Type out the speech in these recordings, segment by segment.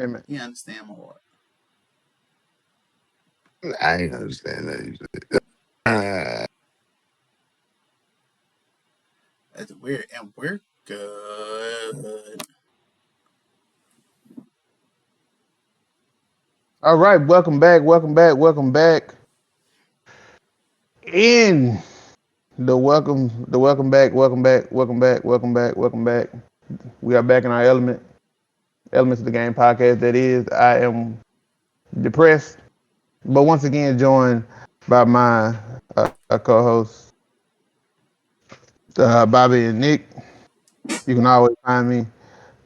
Amen. You understand my heart. I ain't understand that. That's weird, and we're good. All right, welcome back, welcome back, welcome back. In the welcome back, welcome back, welcome back, welcome back, welcome back. We are back in our elements of the game podcast. That is, I am depressed, but once again joined by my co-hosts Bobby and Nick. You can always find me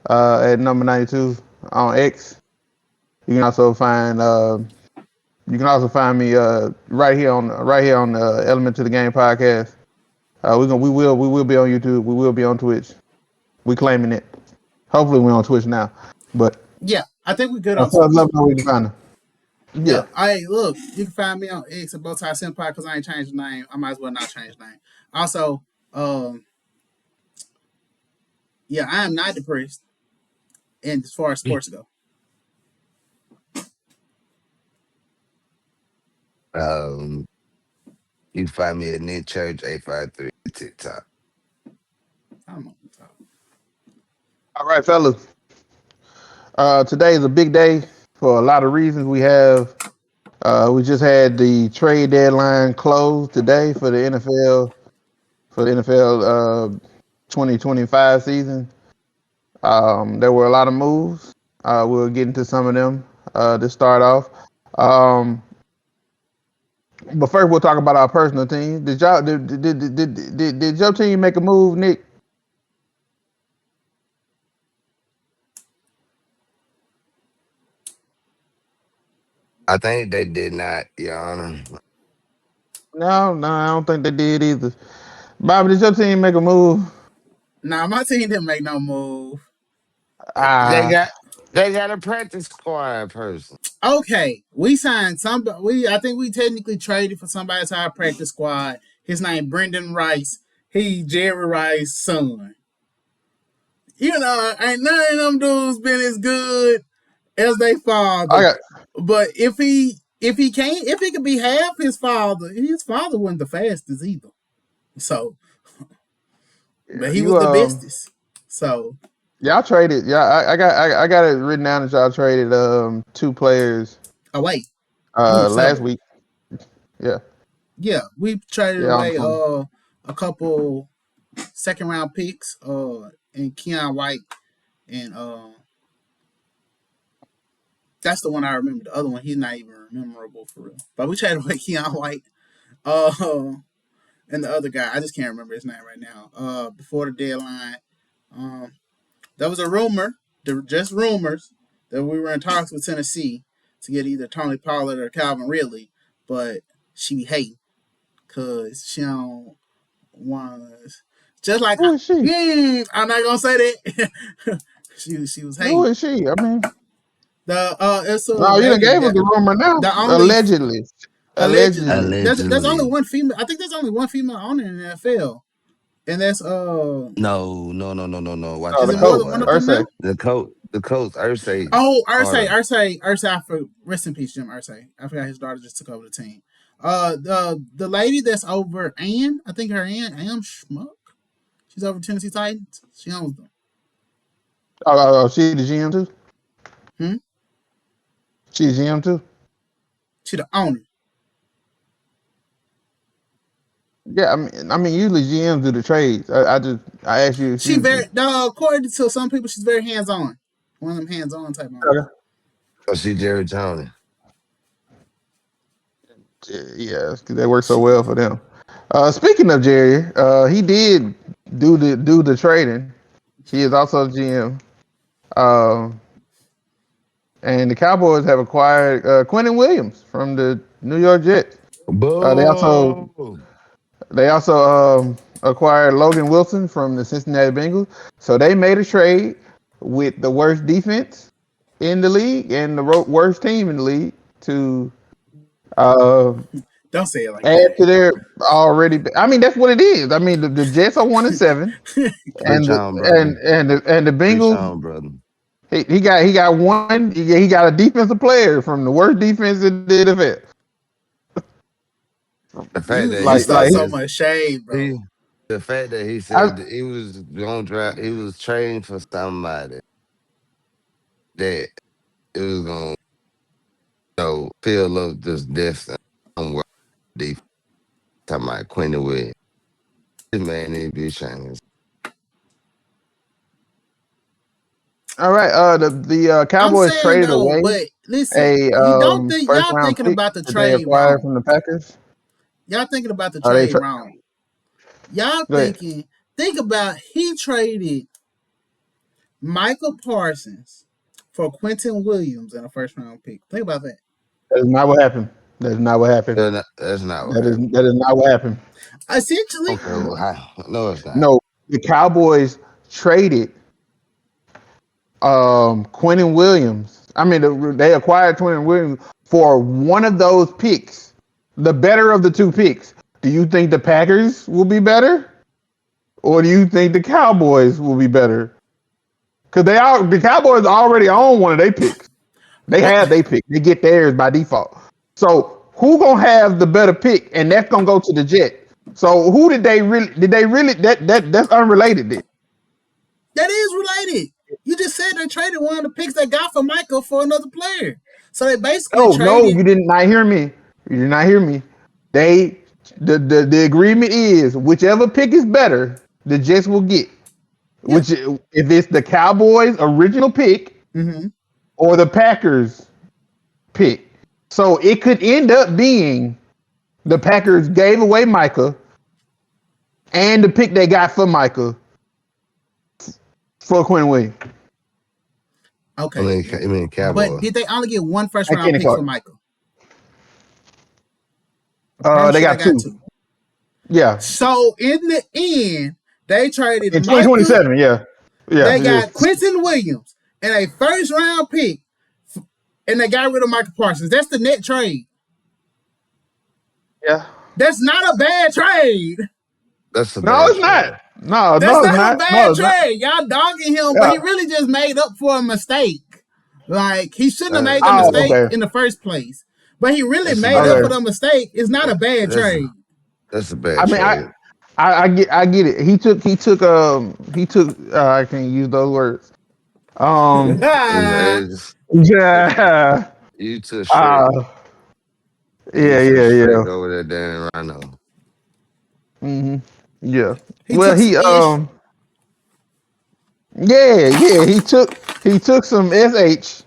at number 92 on X. You can also find me right here on the Element to the Game podcast. We will be on YouTube. We will be on Twitch. We claiming it. Hopefully we're on Twitch now. But Yeah, I think we're good on let Twitch. us know where you can find them. Yeah, Yeah. look, you can find me on X at Bowtie Senpai because I ain't changed the name. I might as well not change the name. Also, yeah, I am not depressed. And as far as sports go, um, you find me at Nick Church 853 TikTok. I'm on top. All right, fellas. Today is a big day for a lot of reasons. We just had the trade deadline closed today for the NFL 2025 season. There were a lot of moves. We'll get into some of them to start off. Um, but first, we'll talk about our personal team. Did your team make a move, Nick? I think they did not, Your Honor. No, I don't think they did either. Bobby, did your team make a move? Now my team didn't make no move. They Ah, got they got a practice squad person. Okay, we signed somebody. I think we technically traded for somebody to our practice squad. His name Brendan Rice. He Jerry Rice's son. You know, ain't none of them dudes been as good as they I father. got. But if he could be half his father wasn't the fastest either. So, but he was You the bestest. So, y'all traded. Yeah, I got it written down that y'all traded two players oh wait, I moved last several. week. Yeah, Yeah, we traded yeah, on the away phone. a couple second round picks and Keon White and that's the one I remember. The other one he's not even memorable for real. But we traded away Keon White uh and the other guy I just can't remember his name right now. Before the deadline, um there was a rumor, just rumors, that we were in talks with Tennessee to get either Tony Pollard or Calvin Ridley, but she be hating because she don't want us. Just like Who is she? I'm not gonna say that. she was Who hating. is she? I mean, The it's a no, you done lady gave us that the rumor now. the only Allegedly, allegedly allegedly. there's only Allegedly. one female. I think there's only one female owner in the NFL, and that's No. Watch No, is the it yourself, more coach, than one boy. of them now? Ursay. The coach, Ursay Oh, Ursay, Carter. Ursay, Ursay. I for rest in peace, Jim Ursay. I forgot his daughter just took over the team. The lady that's over Ann, I think her Ann Schmuck. She's over Tennessee Titans. She owns them. She the GM too. Hmm? She the GM too. She the owner. Yeah, I mean, usually GMs do the trades. I asked you if She you. very no, according to some people, she's very hands on. One of them hands on type owners. Okay. Oh, she Jerry Tony. Yeah, 'cause they work so well for them. Speaking of Jerry, he did do the trading. He is also GM. Um, and the Cowboys have acquired Quentin Williams from the New York Jets. Uh, they also Boo! they also acquired Logan Wilson from the Cincinnati Bengals. So they made a trade with the worst defense in the league and the worst team in the league to uh, Don't say it like add that. to their already. I mean, that's what it is. I mean, the Jets are 1-7, Preach and the on, brother. and the Preach Bengals on, brother. He got one. He got a defensive player from the worst defense in the NFL. The fact that You he start Like so says much shade, he, bro. the fact that he I, said that he was going to draft, he was trading for somebody that it was going to fill up this distance. I'm defense. Talking about Quentin Williams. This man need to be changed. all right. The I'm Cowboys saying traded though, away but listen, a you don't think first y'all round thinking pick about the that they trade acquired wrong. from the Packers. Y'all thinking about the Are they? trade wrong. Y'all Go ahead. think about he traded Michael Parsons for Quentin Williams in a first round pick. Think about that. That is not what happened. That is not what happened. That's not what happened. That is not what happened. Essentially, Okay, well, no, it's not. No, the Cowboys traded Quentin Williams. I mean, they acquired Quentin Williams for one of those picks, the better of the two picks. Do you think the Packers will be better, or do you think the Cowboys will be better? Because the Cowboys already own one of their picks. They what have their pick. They get theirs by default. So who gonna have the better pick, and that's gonna go to the Jet. So who did they really? Did they really? That's unrelated. Then. that is related. You just said they traded one of the picks they got for Michael for another player. So they basically No, traded. you did not hear me. You did not hear me. They the agreement is whichever pick is better, the Jets will get. Yeah. Which if it's the Cowboys' original pick Mm-hmm. or the Packers pick. So it could end up being the Packers gave away Micah and the pick they got for Micah for Quinn Williams. Okay. I mean, But Cowboy. did they only get one first At round Kenny pick for Clark. Michael? I promise They you they got got two. two. Yeah. So in the end, they traded In Michael. 2027, yeah. Yeah. They got Quentin Williams and a first round pick, and they got rid of Michael Parsons. That's the net trade. Yeah. That's not a bad trade. That's a No, bad it's not. trade. No, That's no, it's not a not. No, bad it's not. trade. Y'all dogging him, but Yeah. he really just made up for a mistake. Like, he shouldn't have made the Oh, mistake okay. in the first place. But he really That's a made up for bad. Okay. the mistake. It's not a bad That's trade. that's a I bad mean, trade. I get it. He took I can't use those words. It's, Yeah. you took Uh Shrek. You yeah, took yeah, yeah. Shrek over there, Danny Rhino. hmm Yeah. He Well, took some ish. he took some sh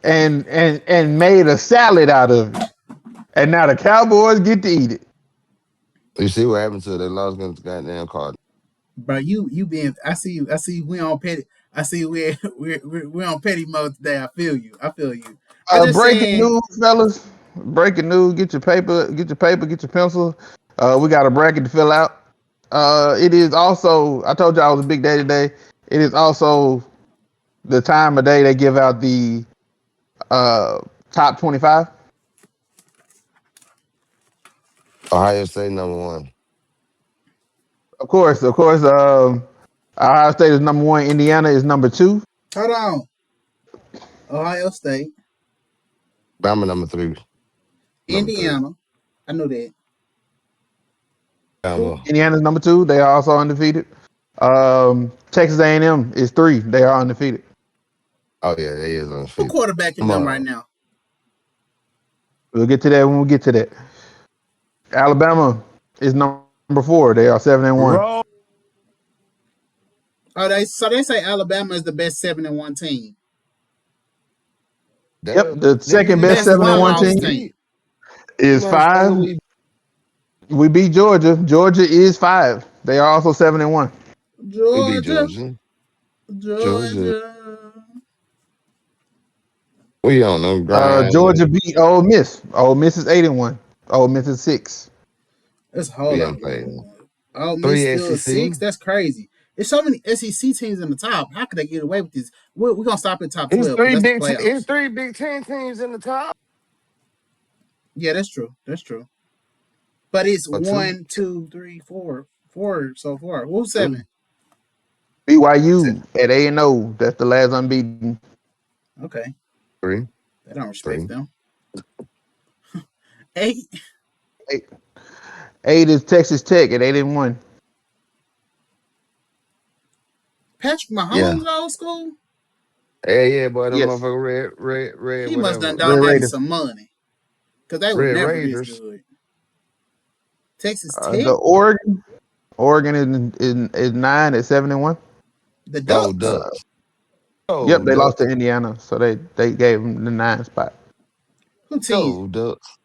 and made a salad out of it, and now the Cowboys get to eat it. You see what happened to it? They lost against the goddamn Cardinals. Bro, you being I see you we on petty I see we're on petty mode today. I feel you. I just Breaking saying news, fellas. Breaking news. Get your paper. Get your paper. Get your pencil. We got a bracket to fill out. It is also. I told you I was a big day today. It is also the time of day they give out the top 25. Ohio State #1. Of course, of course. Ohio State is number one. Indiana is number two. hold on. Ohio State, Bama #3. #3. Indiana. I know that. Who Bama. Indiana is number two. They are also undefeated. Texas A&M is three. They are undefeated. Oh yeah, they is who undefeated. quarterbacking Come them right on. now? We'll get to that when we get to that. Alabama is number four. They are 7-1. Roll. Oh, they say Alabama is the best 7-1 team. Yep, Damn, the second best Best 7-1 one-loss team team. is five. We beat Georgia. Georgia is five. They are also 7-1. We beat Georgia. Georgia. Georgia. We on them grind. Georgia beat Ole Miss. Ole Miss is 8-1. Ole Miss is 6. Let's We hold up. haven't played. Oh, Miss 3 still SEC. 6. That's crazy. There's so many SEC teams in the top. How could they get away with this? We're gonna stop at top It's 12 because that's the It's playoffs. 3 Big 10 teams in the top. Yeah, that's true. That's true. But it's Or two. 1, 2, 3, 4 so far. Who's Two. 7? BYU at 8-0. That's the last unbeaten. Okay. 3, They don't 3. respect them. 8. 8 is Texas Tech at 8-1. Patrick Yeah. Mahomes old school. Yeah, boy, them Yes, motherfucker red, He must done whatever. Red donated Raiders. some money because they were Red never this Raiders. good. Texas The Tech, Oregon is 9 at 7-1. the Go Ducks. Ducks. Yep, Go they lost to Ducks. Indiana, so they gave them the 9 spot. Who 10? Go Ducks.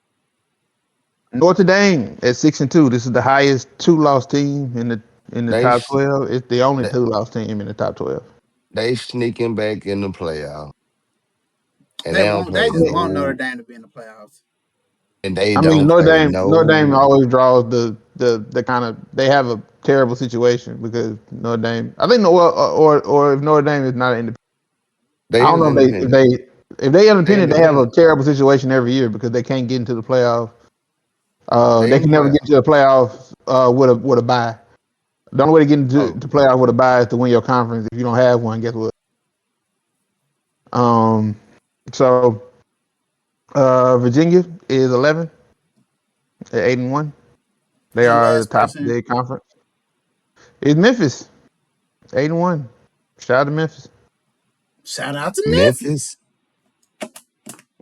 Notre Dame at 6-2. This is the highest 2-loss team in the They top sh- 12. It's the only they, 2-loss team in the top 12. they sneaking back in the playoff. And They they don't want. They play just want Notre no Dame to be in the playoffs. and they I mean, don't play Notre Dame no always draws the kind of, they have a terrible situation because Notre Dame. I think or if Notre Dame is not an independent. I they don't is know independent. if they They independent, they have a independent. terrible situation every year because they can't get into the playoffs. They They in the can never get playoff. into the playoffs with a bye. The only way to get into Oh, the playoff with a bye is to win your conference. If you don't have one, guess what? Um, so Virginia is 11 at 8-1. They And are the last top of person, their conference. It's Memphis 8-1. Shout out to Memphis. shout out to Memphis. Memphis.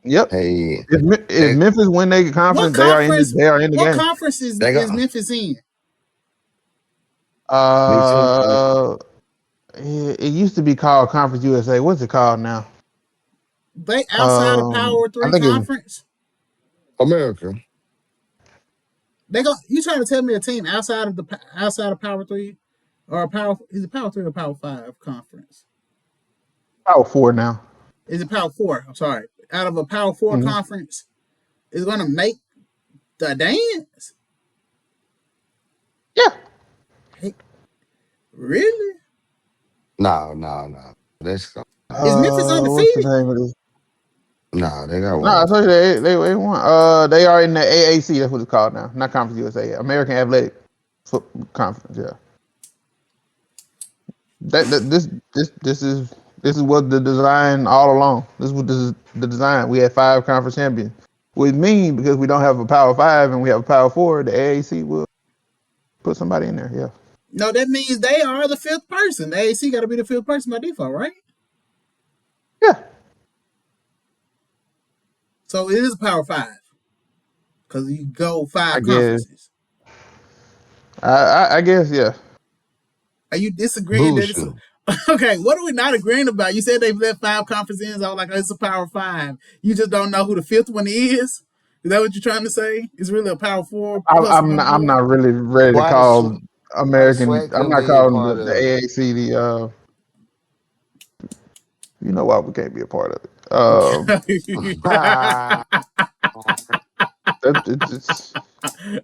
Yep. Hey, If they, Memphis win their What conference, conference? they are in the What game. conference they is got Memphis in? me too. It used to be called Conference USA. What's it called now? They outside of Power I Three think it's conference. America. They go. You trying to tell me a team outside of Power Three, or Power? Is it Power Three or Power Five conference? Power 4 now. Is it Power Four? I'm sorry. Out of a Power 4 Mm-hmm. conference is going to make the dance. Yeah. Hey, really? No. That's go. Is Memphis What's the undefeated? name of this? No, they got No, I one. told you they won. They are in the AAC. That's what it's called now. Not Conference USA. American Athletic Football Conference. Yeah. This is what the design all along. This is what this is the design. We had 5 conference champions. With me, because we don't have a Power 5 and we have a Power 4, the AAC will put somebody in there. Yeah. No, that means they are the fifth person. The AC got to be the fifth person by default, right? Yeah. So it is a Power 5 because you go I 5 guess. conferences. I guess. Yeah. Are you disagreeing that it's Bullshit. okay? What are we not agreeing about? You said they've let 5 conferences in. I was like, oh, it's a Power 5. You just don't know who the fifth one is. Is that what you're trying to say? It's really a Power 4 plus I'm one not, I'm more. not really ready to Why the call why the American. swag I'm couldn't not be a calling part the of it? AAC the. You know why we can't be a part of it. It's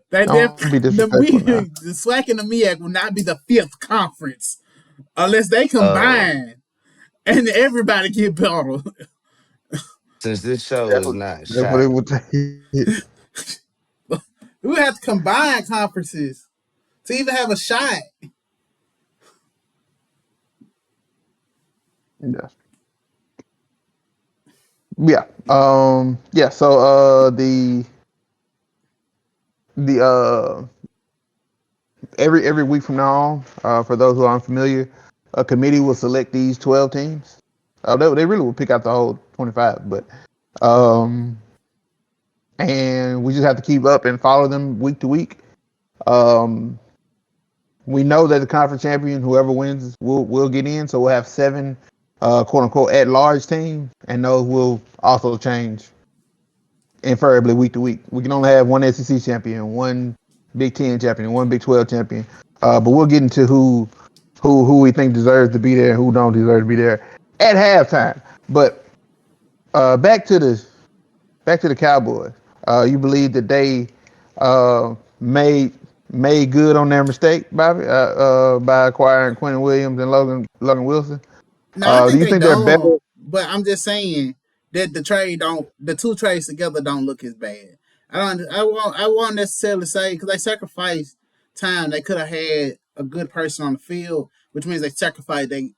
They don't be disrespectful now. the SWAC and the MEAC will not be the fifth conference unless they uh, combine and everybody get better. since this show That's is what, not that's what it shot, would take. We have to combine conferences to even have a shot. Yeah. Yeah. Yeah. So the every week from now on, for those who are unfamiliar, a committee will select these 12 teams. They really will pick out the whole 25, but um, and we just have to keep up and follow them week to week. Um, we know that the conference champion, whoever wins, will get in. So we'll have 7, quote unquote, at large teams, and those will also change invariably week to week. We can only have one SEC champion, one Big Ten champion, one Big 12 champion. But we'll get into who we think deserves to be there and who don't deserve to be there at halftime. But back to the Cowboys. You believe that they made good on their mistake, Bobby, by acquiring Quentin Williams and Logan Wilson? No, I Do think you they think they're better? dumb, but I'm just saying that the two trades together don't look as bad. I won't necessarily say because they sacrificed time. They could have had a good person on the field, which means they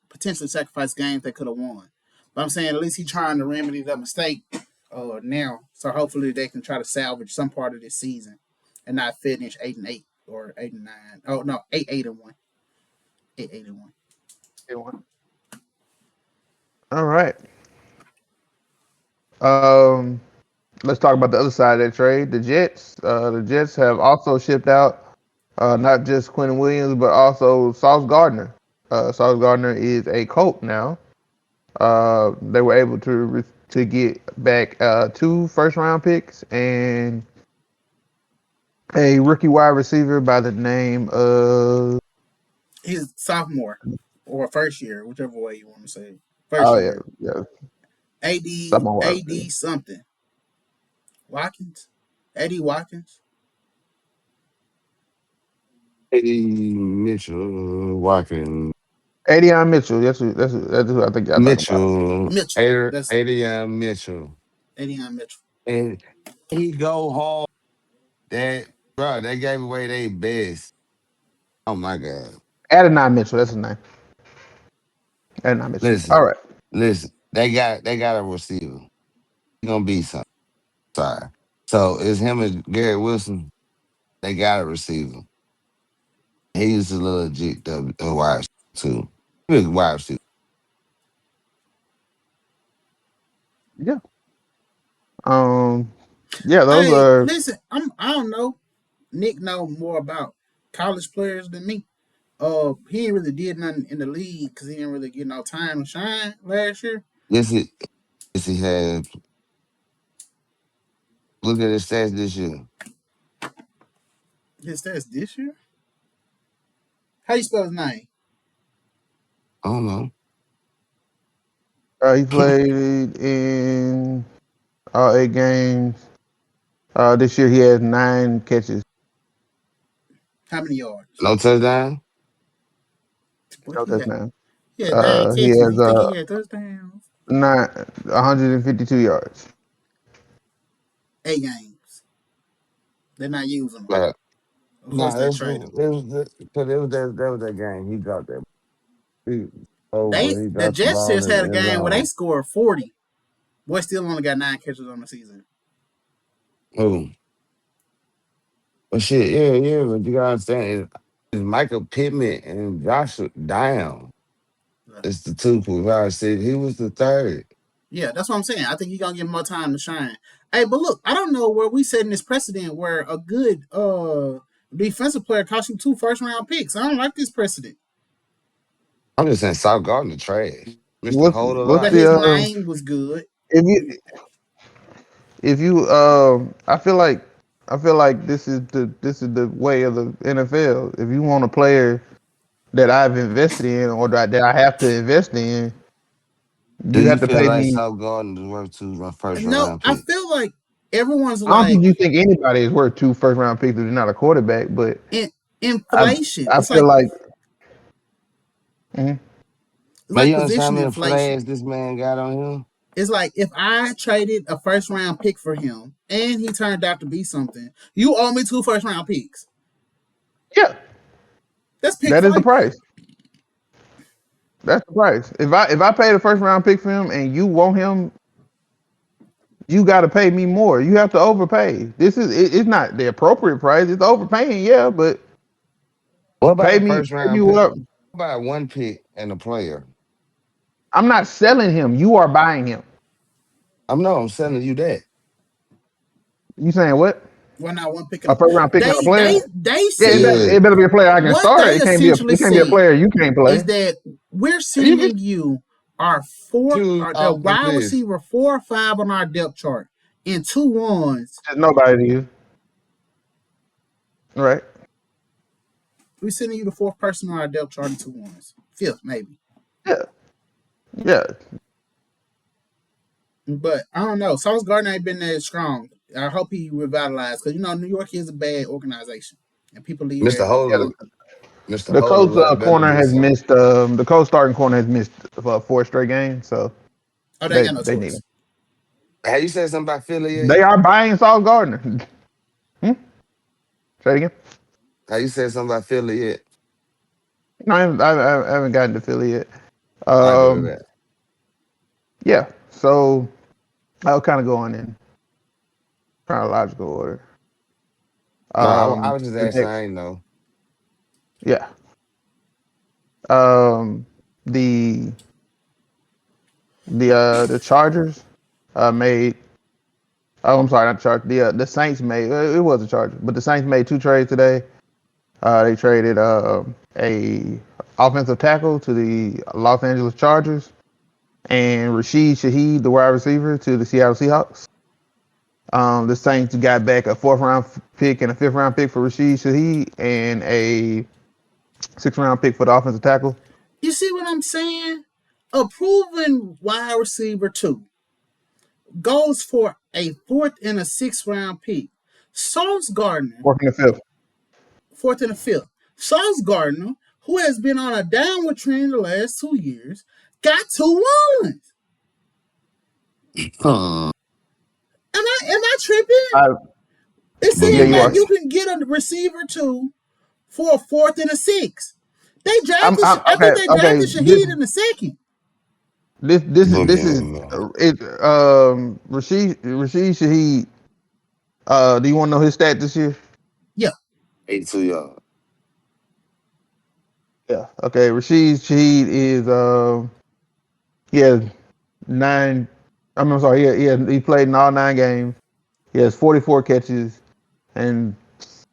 potentially sacrifice games they could have won. But I'm saying at least he's trying to remedy that mistake now. So hopefully they can try to salvage some part of this season and not finish 8-8 or 8-9. Oh no, 8-8-1. 8-8-1. All right. Um, let's talk about the other side of that trade. The Jets. The Jets have also shipped out not just Quentin Williams, but also Sauce Gardner. Sauce Gardner is a Colt now. They were able to get back 2 first-round picks and a rookie wide receiver by the name of He's sophomore or first year, whichever way you want to say it. First oh yeah year. yeah AD someone wide receiver. AD something. Watkins? AD Watkins? Eddie Mitchell, Walking Adion Mitchell. That's who I think y'all talking about. Mitchell, Mitchell. That's Adrian Mitchell, Adion Mitchell. and he go hard. That bro, they gave away their best. Oh my god! Adonai Mitchell. That's his name. Adonai Mitchell. All Listen, right. listen. They got a receiver. He gonna be something. Sorry. So it's him and Garrett Wilson. They got a receiver. He's a little legit wide receiver too. He's a wide receiver. Yeah. Um. Yeah. Those Hey, are. listen, I don't know. Nick know more about college players than me. He ain't really did nothing in the league because he didn't really get no time to shine last year. Yes, he had. Look at his stats this year. His stats this year. How you spell his name? I don't know. He played in all 8 games. This year he has 9 catches. How many yards? No touchdown. Boy, No touchdown. he had nine He catches. has You think he had touchdowns? 152 yards. 8 games. They're not using him. But Of course, nah, they it trade him. was that game. He dropped that. He, over. He The dropped the Jets ball just in had the a end game where they zone. scored 40. Boy, still only got 9 catches on the season. Oh, but shit, yeah. But you gotta understand, it's Michael Pittman and Joshua Down. It's the two who said he was the third. Yeah, that's what I'm saying. I think he's gonna get more time to shine. Hey, but look, I don't know where we setting this precedent where a good defensive player costs you 2 first-round picks. I don't like this precedent. I'm just saying, South Gardner trash. Mr. Hold a What's But lot. his the name was good. if you I feel like this is the way of the NFL. If you want a player that I've invested in or that I have to invest in, Do you you have to feel pay like me. South Gardner is worth 2 first No, round I pick? feel like everyone's I don't think like you think anybody is worth 2 first-round picks if they're not a quarterback, but in, I inflation. I It's feel like like mhm. Man, you understand how position many inflation. flags this man got on him? It's like if I traded a first-round pick for him and he turned out to be something, you owe me 2 first-round picks. Yeah, That's pick that is the fight. price. That's the price. If I paid a first-round pick for him and you want him, you got to pay me more. You have to overpay. It's not the appropriate price. It's overpaying, yeah, but What about a first pay me round pick? what What about one pick and a player? I'm not selling him. You are buying him. I'm selling you that. You saying what? Well, not one pick and A first round pick and a player? they Yeah, said Yeah. it better be a player I can what start. they It can't be essentially a said player you can't is play. that we're You can sending you our choose the off of wide this. receiver 4 or 5 on our depth chart and 2 1s. Just nobody to you. Right. We're sending you the fourth person on our depth chart and 2 1s. Fifth, maybe. Yeah. Yeah. But I don't know. Sauce Gardner ain't been that strong. I hope he revitalized because New York is a bad organization and people leave there Mr. every year. Yeah. Holder, Mr. The Holder Colts like better corner than has some. missed the Colts starting corner has missed 4 straight games, so Oh, they ain't they got no they need him. choice. Have you said something about Philly yet? They are buying Sauce Gardner. Hmm? Say it again. Have you said something about Philly yet? No, I haven't gotten to Philly yet. I do that. Yeah. So I'll kind of go on in chronological order. No, I was just The asking. I next, ain't know. yeah. Um, the the Chargers made. Oh, I'm sorry, not the Chargers. The Saints made. It was the Chargers, but the Saints made two trades today. They traded a offensive tackle to the Los Angeles Chargers and Rashid Shaheed, the wide receiver, to the Seattle Seahawks. The Saints got back a fourth round pick and a fifth round pick for Rashid Shaheed and a sixth round pick for the offensive tackle. You see what I'm saying? A proven wide receiver too goes for a fourth and a sixth round pick. Sauce Gardner, Fourth and the fifth. fourth and a fifth. Sauce Gardner, who has been on a downward trend the last 2 years, got 2 ones. Am I tripping? It Yeah, seems you like are. you can get a receiver too for a fourth and a sixth. They drafted. I'm I okay. think they Okay. drafted Shaheed in the second. This is Looking it. Rashid Shaheed. Do you want to know his stat this year? Yeah. 82 yards. Yeah. Okay. Rashid Shaheed is he has nine. I'm sorry. He played in all 9 games. He has 44 catches and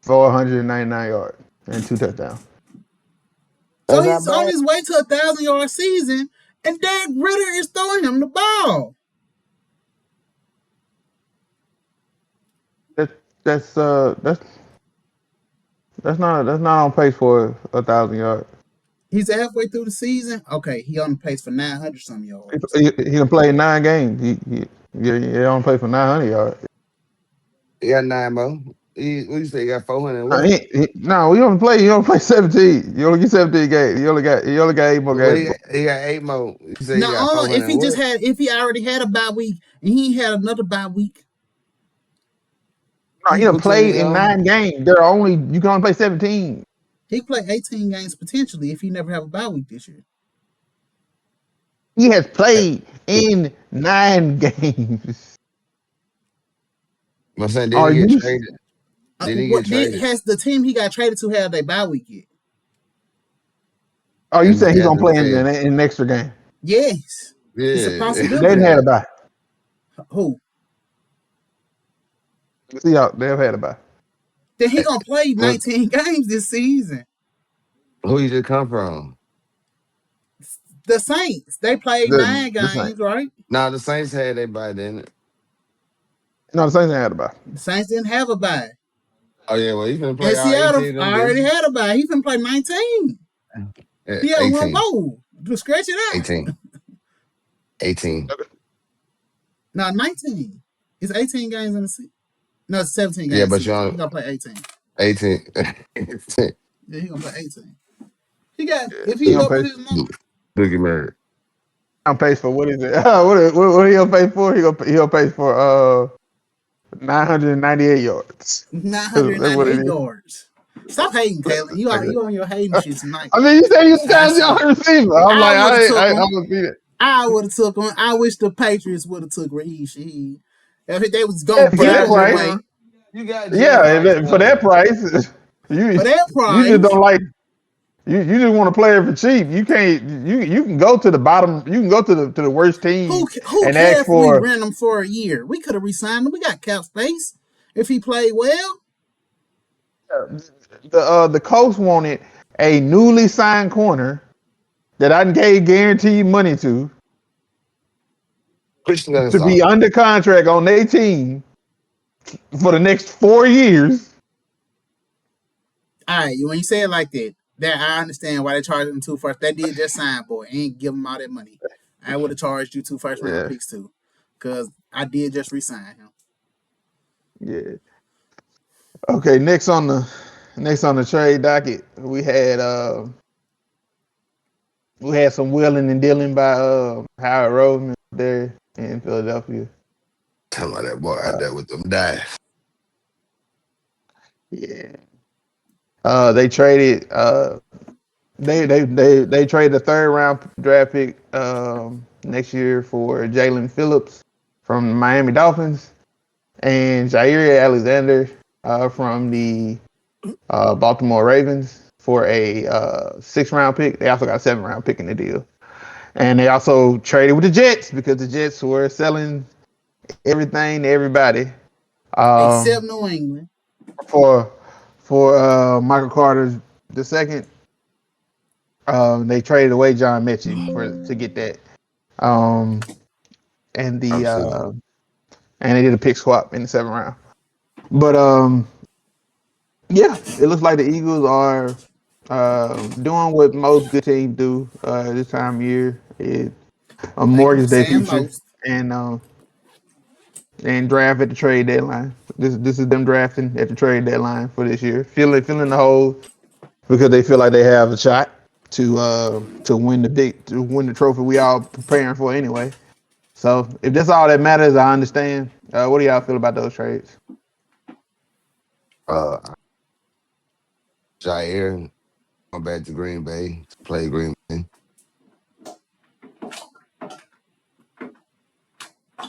499 yards and 2 touchdowns. So That's not he's on bad. his way to 1,000 yard season, and Derek Ritter is throwing him the ball. That's that's that's not on pace for 1,000 yards. He's halfway through the season. Okay, he on the pace for 900 some yards. He can play 9 games. He on pace for 900 yards. He got 9 more. What you say? He got 400 No, what? no, you only play. You only play 17. You only get 17 games. You only got 8 more Well, games. he got 8 more. You say he got Now, 400 what? if he already had a bye week and he had another bye week, No, he done What team played he in on? 9 games. You can only play 17. he could play 18 games potentially if he never have a bye week this year. He has played in 9 games. I'm saying, did Are he get you? traded? Did he What get did traded? has the team he got traded to had their bye week yet? Are you And saying he he's gonna hasn't play in played. an extra game? Yes, it's a Yeah. They didn't have possibility. a bye. Who? See how they've had a bye. Then he gonna play What? 19 games this season. Who you just come from? The Saints, they played The 9 the Saints. games, right? Nah, the Saints had their bye, didn't it? No, the Saints ain't had a bye. The Saints didn't have a bye. Oh yeah, well he finna And play all Seattle 18 of them, already didn't had a bye. He finna play 19. he? He had one 18. more to scratch it out. 18. 18. No, 19. It's 18 games in the season. No, it's 17 Yeah, games but you season. He on gonna play 18. 18. Yeah, he gonna play 18. He got Yeah, if he he on up with pace. his number. Look at me. On pace for what is it? What he on pace for? He on pace for 998 yards. That's what it 998 is. yards. Stop hating, Kalen. You on your hating shit tonight. I mean, you said he was a I thousand see. yard receiver. I'm I like, would have took I him. would see that. I would have took him. I wish the Patriots would have took Raheem Shaheed. If they was gonna Yeah, You for give that him got price, away Jim. You got Jim yeah, Price for that though. price, you for that you just price, don't like. You just want to play it for cheap. You can't. You can go to the bottom. You can go to the worst team who and care ask if we for. rent him for a year? We could have resigned him. We got cap space if he played well. The Colts wanted a newly signed corner that I gave guaranteed money Christian doesn't to be start. under contract on their team for the next 4 years. All right, when you say it like that I understand why they charged him 2 first. They did just sign, boy, ain't give him all that money. I would have charged you 2 first round Yeah, picks too, because I did just resign him. yeah. Okay, next on the trade docket, we had some willing and dealing by Howard Roseman there in Philadelphia. Tell about that boy out Uh, there with them dice. yeah. They traded They traded a third round draft pick next year for Jalen Phillips from the Miami Dolphins and Jair Alexander from the Baltimore Ravens for a 6th round pick. They also got a 7th round pick in the deal. And they also traded with the Jets because the Jets were selling everything to everybody Except um, New England. for Michael Carter the second. They traded away John Mechie to get that. Um, and I'm the sure. and they did a pick swap in the 7th round. But yeah, it looks like the Eagles are doing what most good teams do this time of year is Thank you for mortgage their saying future most. and draft at the trade deadline. This is them drafting at the trade deadline for this year, filling the hole because they feel like they have a shot to win the trophy we all preparing for anyway. So if that's all that matters, I understand. What do y'all feel about those trades? Uh, Jair going back to Green Bay to play Green Bay.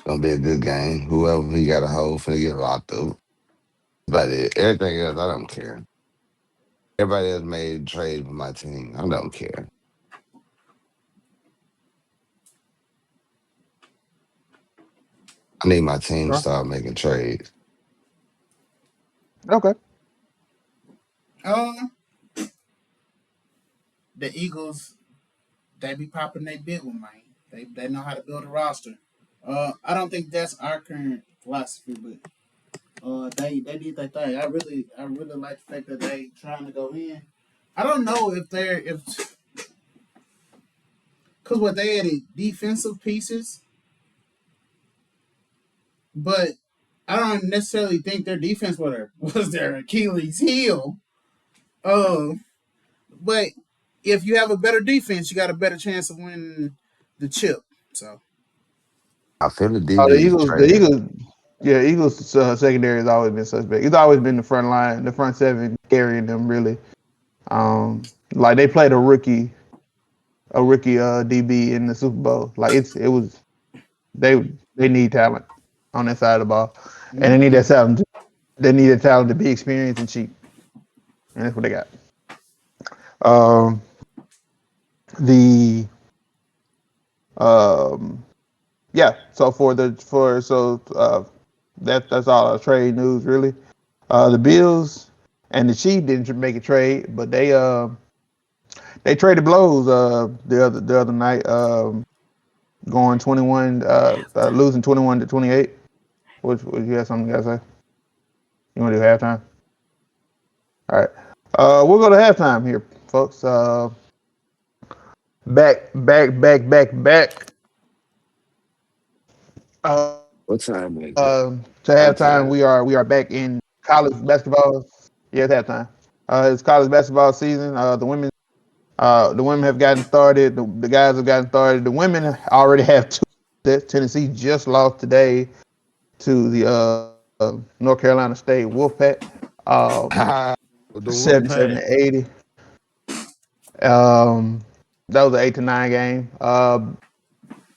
Gonna be a good game. Whoever he got a hold for to get locked up. But everything else, I don't care. Everybody else made a trade for my team. I don't care. I need my team to Okay. start making trades. Okay. Uh, the Eagles, they be popping their big one, man. They know how to build a roster. I don't think that's our current philosophy, but they did their thing. I really like the fact that they trying to go in. I don't know if because what they added defensive pieces, but I don't necessarily think their defense was their Achilles heel. Uh, but if you have a better defense, you got a better chance of winning the chip. So I feel the Oh, DB is The trash. Eagles, yeah, Eagles secondary has always been suspect. It's always been the front line, the front seven carrying them really. Like they played a rookie DB in the Super Bowl. Like it was they they need talent on that side of the ball, and they need that talent. They need that talent to be experienced and cheap, and that's what they got. Um, the um, yeah. So that's all our trade news really. The Bills and the Chiefs didn't make a trade, but they traded blows the other night, going 21, losing 21-28. Would you have something you gotta say? You want to do halftime? All right. We'll go to halftime here, folks. Back. What time is it? To My halftime, we time. are back in college basketball. Yeah, it's halftime. It's college basketball season. The women have gotten started. The guys have gotten started. The women already have two. Tennessee just lost today to the North Carolina State Wolfpack, um, The wolf 77 pack. to 80. Um, that was an 8-9 game.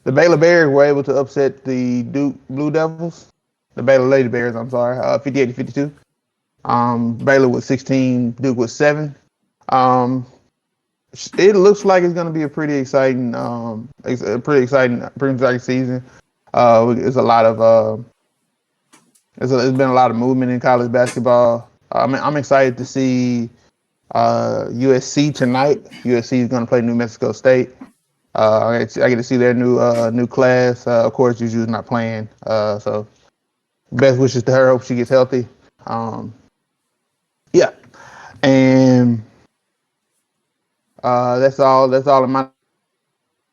The Baylor Bears were able to upset the Duke Blue Devils. The Baylor Lady Bears, I'm sorry, 58-52. Baylor was 16, Duke was 7. Um, it looks like it's going to be a pretty exciting season. It's a lot of it's been a lot of movement in college basketball. I'm excited to see USC tonight. USC is going to play New Mexico State. I get to see their new class. Of course, Juju's not playing, so best wishes to her. Hope she gets healthy. Um, yeah, and that's all. That's all in my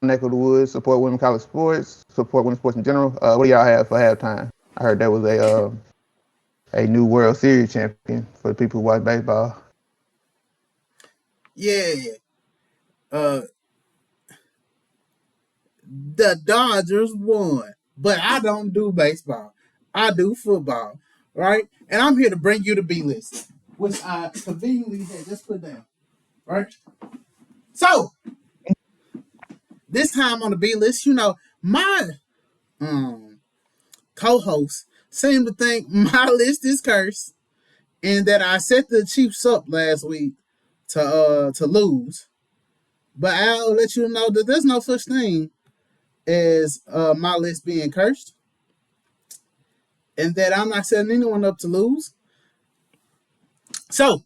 neck of the woods. Support women college sports. Support women's sports in general. What do y'all have for halftime? I heard that was a new World Series champion for the people who watch baseball. yeah, uh, the Dodgers won, but I don't do baseball. I do football, right? And I'm here to bring you the B list, which I conveniently had just put down, right? So this time on the B list, my co-host seem to think my list is cursed and that I set the Chiefs up last week to lose. But I'll let you know that there's no such thing as my list being cursed, and that I'm not setting anyone up to lose. So,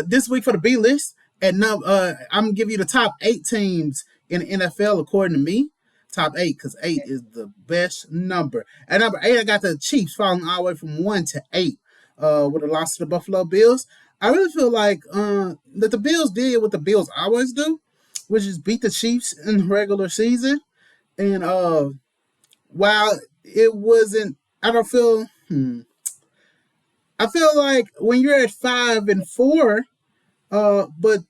this week for the B list, I'm gonna give you the top 8 teams in the NFL according to me. Top 8, because 8 is the best number. At number 8, I got the Chiefs falling all the way from 1 to 8 with a loss to the Buffalo Bills. I really feel like that the Bills did what the Bills always do, which is beat the Chiefs in the regular season. And while it wasn't, I don't feel. I feel like when you're at 5-4, but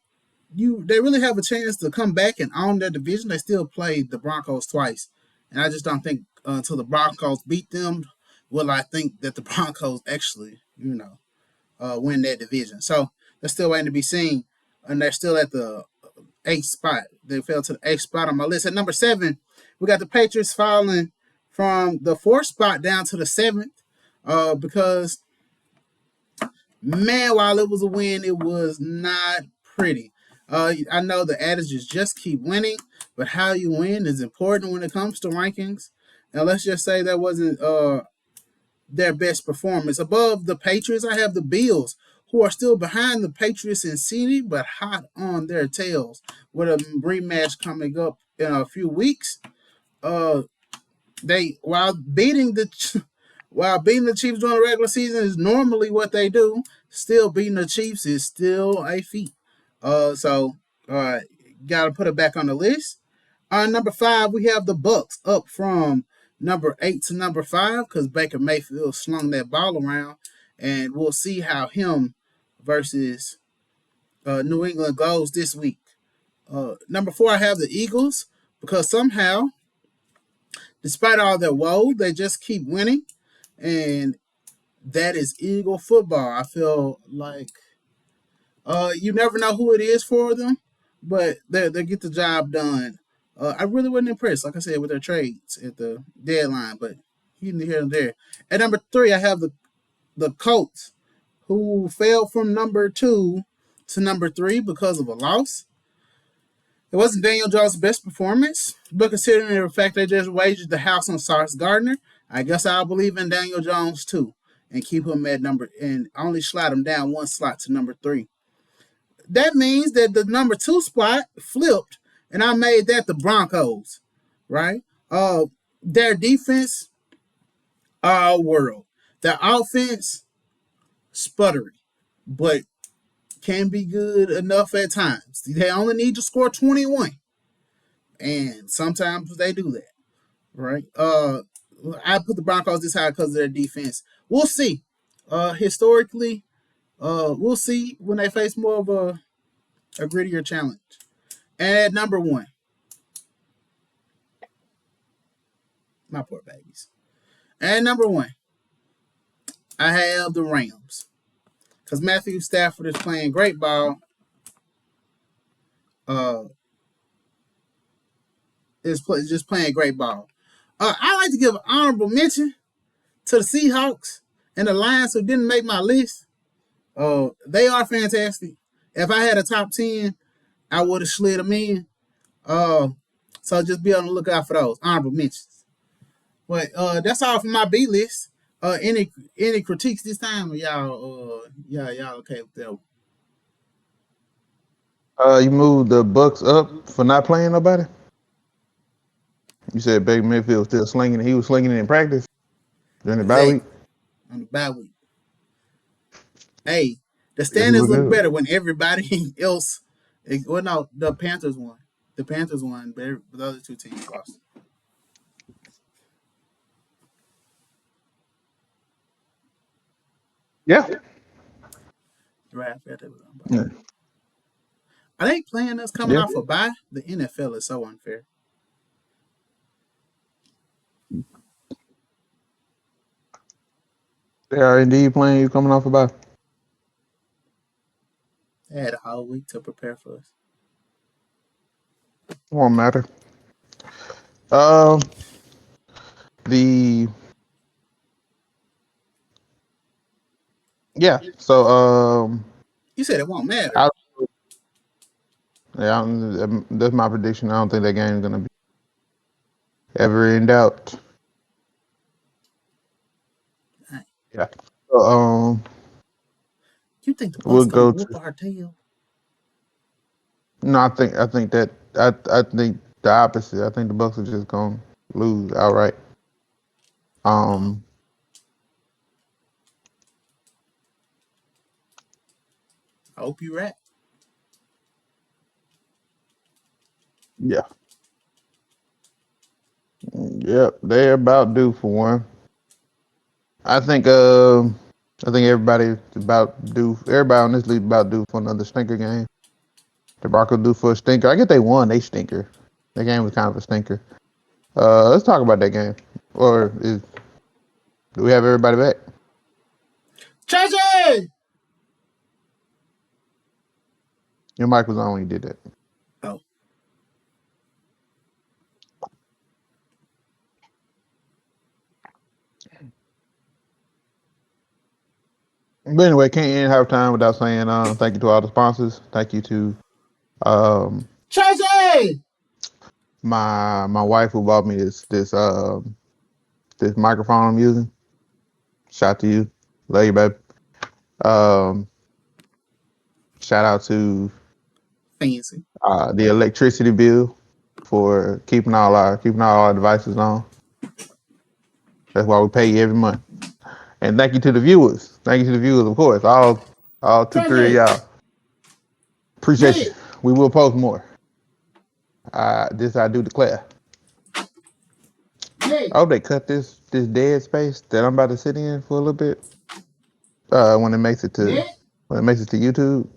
they really have a chance to come back and own their division. They still played the Broncos twice, and I just don't think until the Broncos beat them will I think that the Broncos actually, win that division. So they're still waiting to be seen, and they're still at the 8th spot. They fell to the 8th spot on my list. At number 7, we got the Patriots falling from the 4th spot down to the 7th because, man, while it was a win, it was not pretty. I know the adage is just keep winning, but how you win is important when it comes to rankings. And let's just say that wasn't their best performance. Above the Patriots, I have the Bills, who are still behind the Patriots in seeding, but hot on their tails with a rematch coming up in a few weeks. They while beating the Chiefs during the regular season is normally what they do, still beating the Chiefs is still a feat. So gotta put it back on the list. Number 5, we have the Bucks up from number 8 to number 5 because Baker Mayfield slung that ball around, and we'll see how him versus New England goes this week. Number 4, I have the Eagles because somehow, despite all their woe, they just keep winning, and that is Eagle football. I feel like you never know who it is for them, but they get the job done. I really wasn't impressed, like I said, with their trades at the deadline, but here and there. At number 3, I have the Colts, who fell from number 2 to number 3 because of a loss. It wasn't Daniel Jones' best performance, but considering the fact they just waged the house on Sauce Gardner, I guess I'll believe in Daniel Jones too and keep him at number and only slide him down 1 slot to number 3. That means that the number 2 spot flipped, and I made that the Broncos, right? Their defense, our world. Their offense, sputtery, but can be good enough at times. They only need to score 21, and sometimes they do that, right? I put the Broncos this high because of their defense. We'll see. Historically, we'll see when they face more of a grittier challenge. And at number 1, my poor babies. And number 1, I have the Rams because Matthew Stafford is playing great ball. Is just playing great ball. I like to give an honorable mention to the Seahawks and the Lions who didn't make my list. They are fantastic. If I had a top 10, I would have slid them in. So just be on the lookout for those honorable mentions. But that's all for my B list. Any critiques this time? Or y'all okay with that? You moved the Bucks up for not playing nobody. You said Baker Mayfield was still slinging it. He was slinging it in practice during the bye week. On the bye week. Hey, the standings look better when everybody else. Well, no, the Panthers won. The Panthers won, but the other 2 teams lost. Yeah. Draft. Yeah. Are they playing us coming off a bye? The NFL is so unfair. They are indeed playing you coming off a bye. They had a whole week to prepare for us. Won't matter. Um, the yeah. So You said it won't matter. I, yeah, that's my prediction. I don't think that game is gonna be ever in doubt. Yeah. So You think the we'll Bucks gonna go whoop to. our tail? No, I think that I think the opposite. I think the Bucks are just gonna lose outright. Oh, Um, I hope you're right. yeah, yep, they're about due for one. I think I think everybody's about due. Everybody on this league about due for another stinker game. The Broncos due for a stinker. I guess they won. They stinker. That game was kind of a stinker. Let's talk about that game. Or do we have everybody back? Tracy! Your mic was on when you did that. Oh, But anyway, can't end halftime without saying thank you to all the sponsors. Thank you to um, Tracy! my wife who bought me this microphone I'm using. Shout out to you, love you, baby. Um, shout out to Fancy. the electricity bill for keeping all our devices on. That's why we pay you every month. And thank you to the viewers. Thank you to the viewers, of course. All two, three of Tracy! y'all. Appreciate you. Nick! We will post more. This I do declare. Nick! I hope they cut this dead space that I'm about to sit in for a little bit. When it makes it to Nick! YouTube.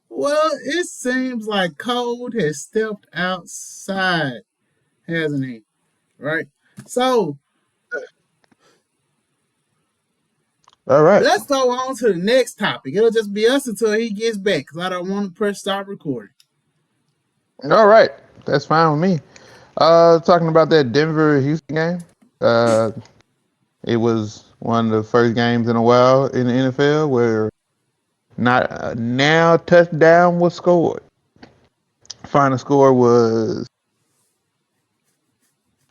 Well, it seems like Code has stepped outside, hasn't he? Right? So, All right. let's go on to the next topic. It'll just be us until he gets back because I don't want to press stop recording. All right. That's fine with me. Talking about that Denver Houston game. It was one of the first games in a while in the NFL where not now touchdown was scored. Final score was,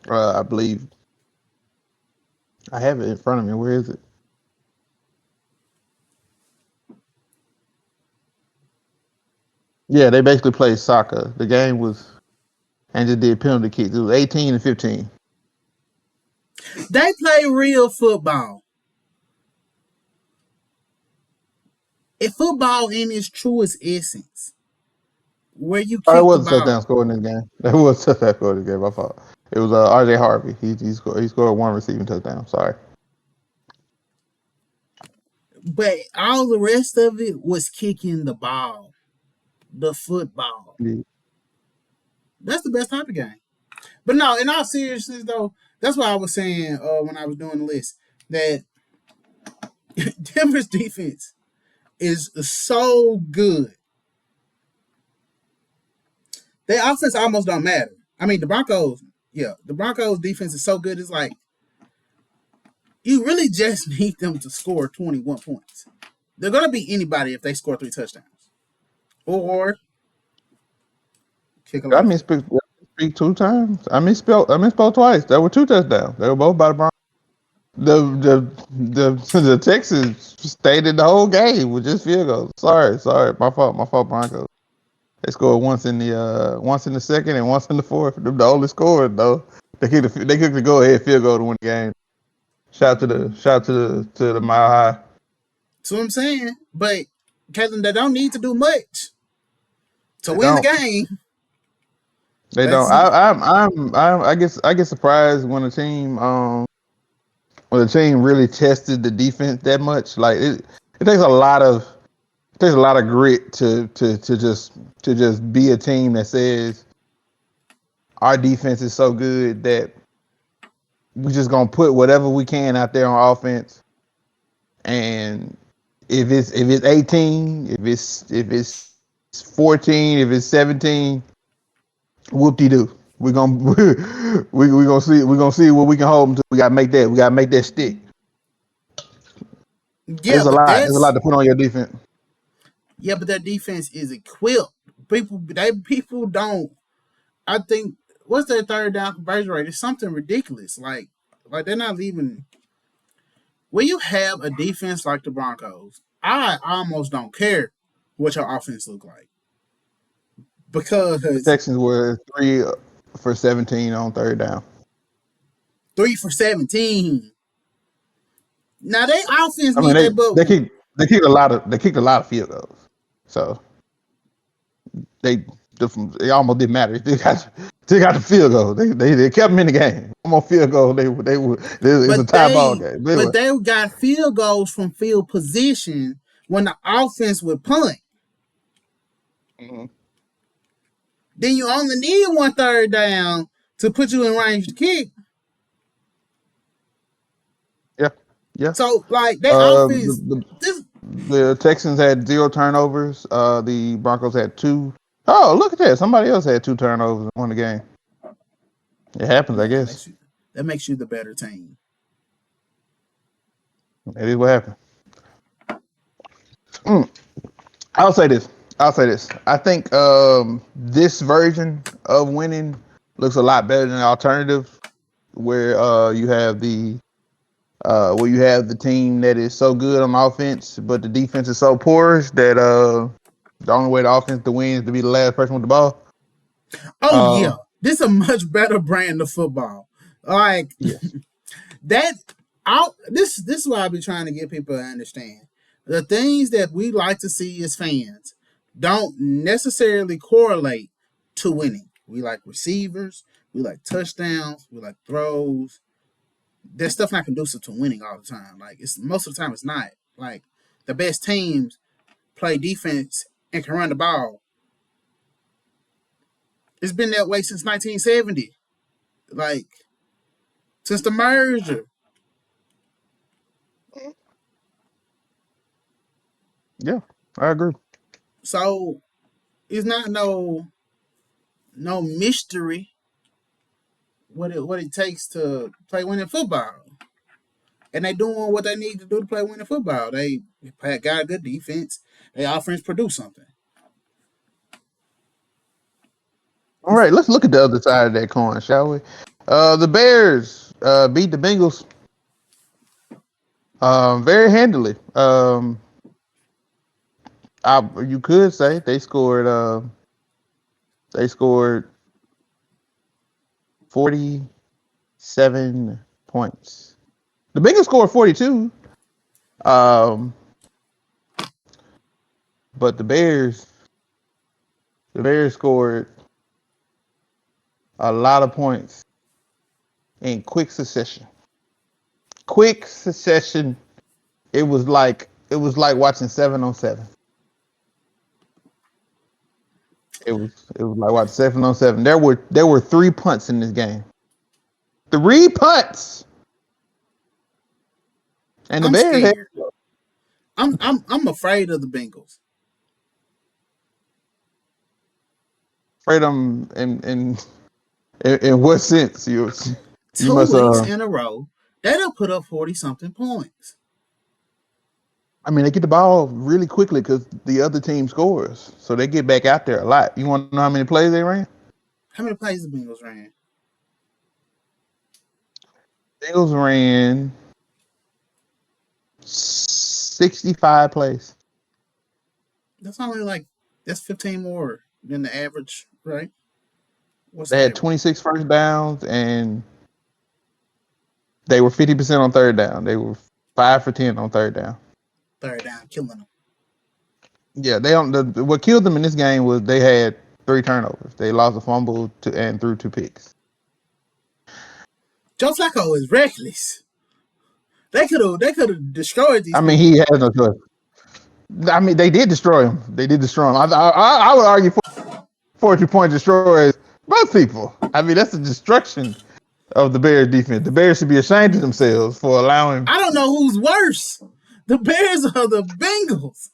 I believe, I have it in front of me. Where is it? Yeah, they basically played soccer. The game was and just did penalty kicks. It was 18-15. They play real football. If football in its truest essence, where you Oh, there kick the was a touchdown ball. score in this game. There was a touchdown score in this game. My fault. It was RJ Harvey. He scored one receiving touchdown. Sorry. But all the rest of it was kicking the ball, the football. Yeah. That's the best type of game. But no, in all seriousness though, that's what I was saying when I was doing the list that Denver's defense is so good. Their offense almost don't matter. I mean, the Broncos defense is so good. It's like you really just need them to score 21 points. They're gonna beat anybody if they score 3 touchdowns or kick a I lot of field. misspeak two times. I misspelled twice. There were two touchdowns. They were both by the Broncos. The Texans stayed in the whole game with just field goals. Sorry, my fault, Broncos. They scored once in the second and once in the fourth. They're the only scorer though. They kicked the go ahead field goal to win the game. Shout to the Mile High. That's what I'm saying. But Kevin, they don't need to do much to They win the don't. game. They don't. Let's see. I get surprised when the team really tested the defense that much. Like it takes a lot of grit to just be a team that says our defense is so good that we're just gonna put whatever we can out there on offense. And if it's 18, if it's 14, if it's 17, whoop de doo. We're gonna we gonna see what we can hold them to. We gotta make that stick. Yeah, There's a but lot. There's a lot to put on your defense. Yeah, but their defense is equipped. People don't. I think what's their third down conversion rate? It's something ridiculous. Like they're not even. When you have a defense like the Broncos, I almost don't care what your offense look like The because Texans were 3 for 17 on third down. 3 for 17. Now they offense I mean, need that, but they kicked a lot of field goals. So they almost didn't matter. They got the field goal. They kept them in the game. One more field goal. It's a tie ball game. But they got field goals from field position when the offense would punt. Mm-hmm. Then you only need 1 third down to put you in range to kick. Yeah. So like they offense. The Texans had 0 turnovers. The Broncos had 2. Oh, look at that! Somebody else had 2 turnovers on the game. It happens, I guess. That makes you the better team. That is what happened. I'll say this. I think this version of winning looks a lot better than the alternative, where you have the team that is so good on offense, but the defense is so poor that the only way the offense to win is to be the last person with the ball. Oh yeah, this is a much better brand of football. Like yes. This is what I be trying to get people to understand. The things that we like to see as fans don't necessarily correlate to winning. We like receivers, we like touchdowns, we like throws. That stuff not conducive to winning all the time. Like most of the time it's not. Like the best teams play defense and can run the ball. It's been that way since 1970. Like since the merger. Yeah, I agree. So it's not no mystery what it takes to play winning football. And they doing what they need to do to play winning football. They got a good defense. Their offense produce something. All right, let's look at the other side of that coin, shall we? The Bears beat the Bengals very handily. You could say they scored 47 points. The Bengals scored 42. But the Bears scored a lot of points in quick succession. It was like watching 7-on-7. It was like watching 7-on-7. There were 3 punts in this game. 3 punts. And the Bears scared. I'm afraid of the Bengals. Afraid of them in what sense? You 2 must weeks in a row, they'll put up 40-something points. I mean, they get the ball really quickly because the other team scores, so they get back out there a lot. You want to know how many plays they ran? How many plays the Bengals ran? Bengals ran 65 plays. That's only that's 15 more than the average, right? They had 26 first downs, and they were 50% on third down. They were 5 for 10 on third down. Third down, killing them. Yeah, what killed them in this game was they had 3 turnovers. They lost a fumble and threw 2 picks. Joe Flacco is reckless. They could have destroyed these. I mean, he has no choice. I mean, they did destroy him. I would argue 42 point destroys most people. I mean, that's the destruction of the Bears defense. The Bears should be ashamed of themselves for allowing. I don't know who's worse, the Bears or the Bengals.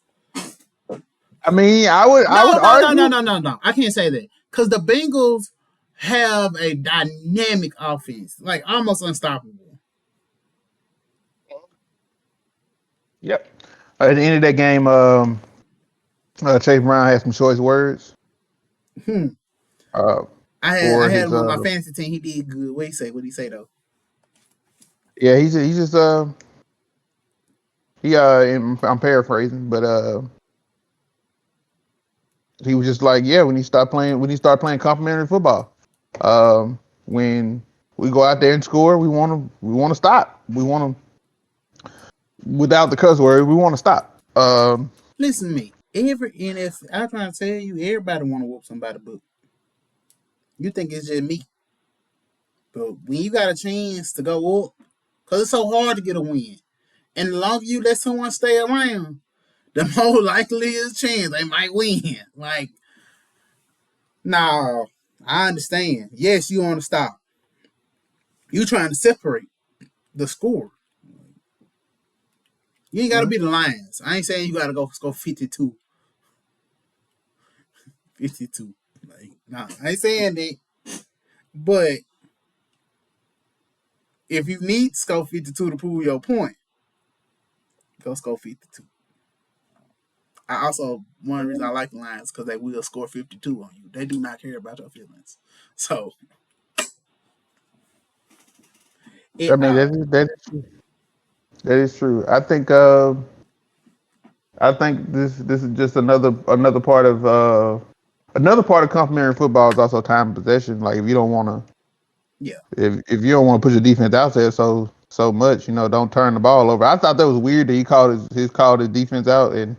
I mean, I would argue. No. I can't say that because the Bengals have a dynamic offense, like almost unstoppable. Yep. At the end of that game, Chase Brown had some choice words. I had for him his on my fantasy team. He did good. What did he say though? yeah, he's just I'm paraphrasing, but he was just like, yeah, when you start playing complimentary football, when we go out there and score, we want to stop. We want to, without the cuss word, we want to stop. Listen to me. Every NFL, I'm trying to tell you, everybody want to whoop somebody, but you think it's just me. But when you got a chance to go up, because it's so hard to get a win, and the longer you let someone stay around, the more likely is chance they might win. Like, no, I understand. Yes, you want to stop. You trying to separate the score. You ain't got to be the Lions. I ain't saying you got to go score 52. 52. Like, nah, I ain't saying that. But if you need to score 52 to prove your point, go score 52. I also, one reason I like the Lions because they will score 52 on you. They do not care about your feelings. So, I mean, that is true. I think this is just another part of complimentary football is also time of possession. Like if you don't want to, yeah. if you don't want to put your defense out there so much, don't turn the ball over. I thought that was weird that he called his defense out and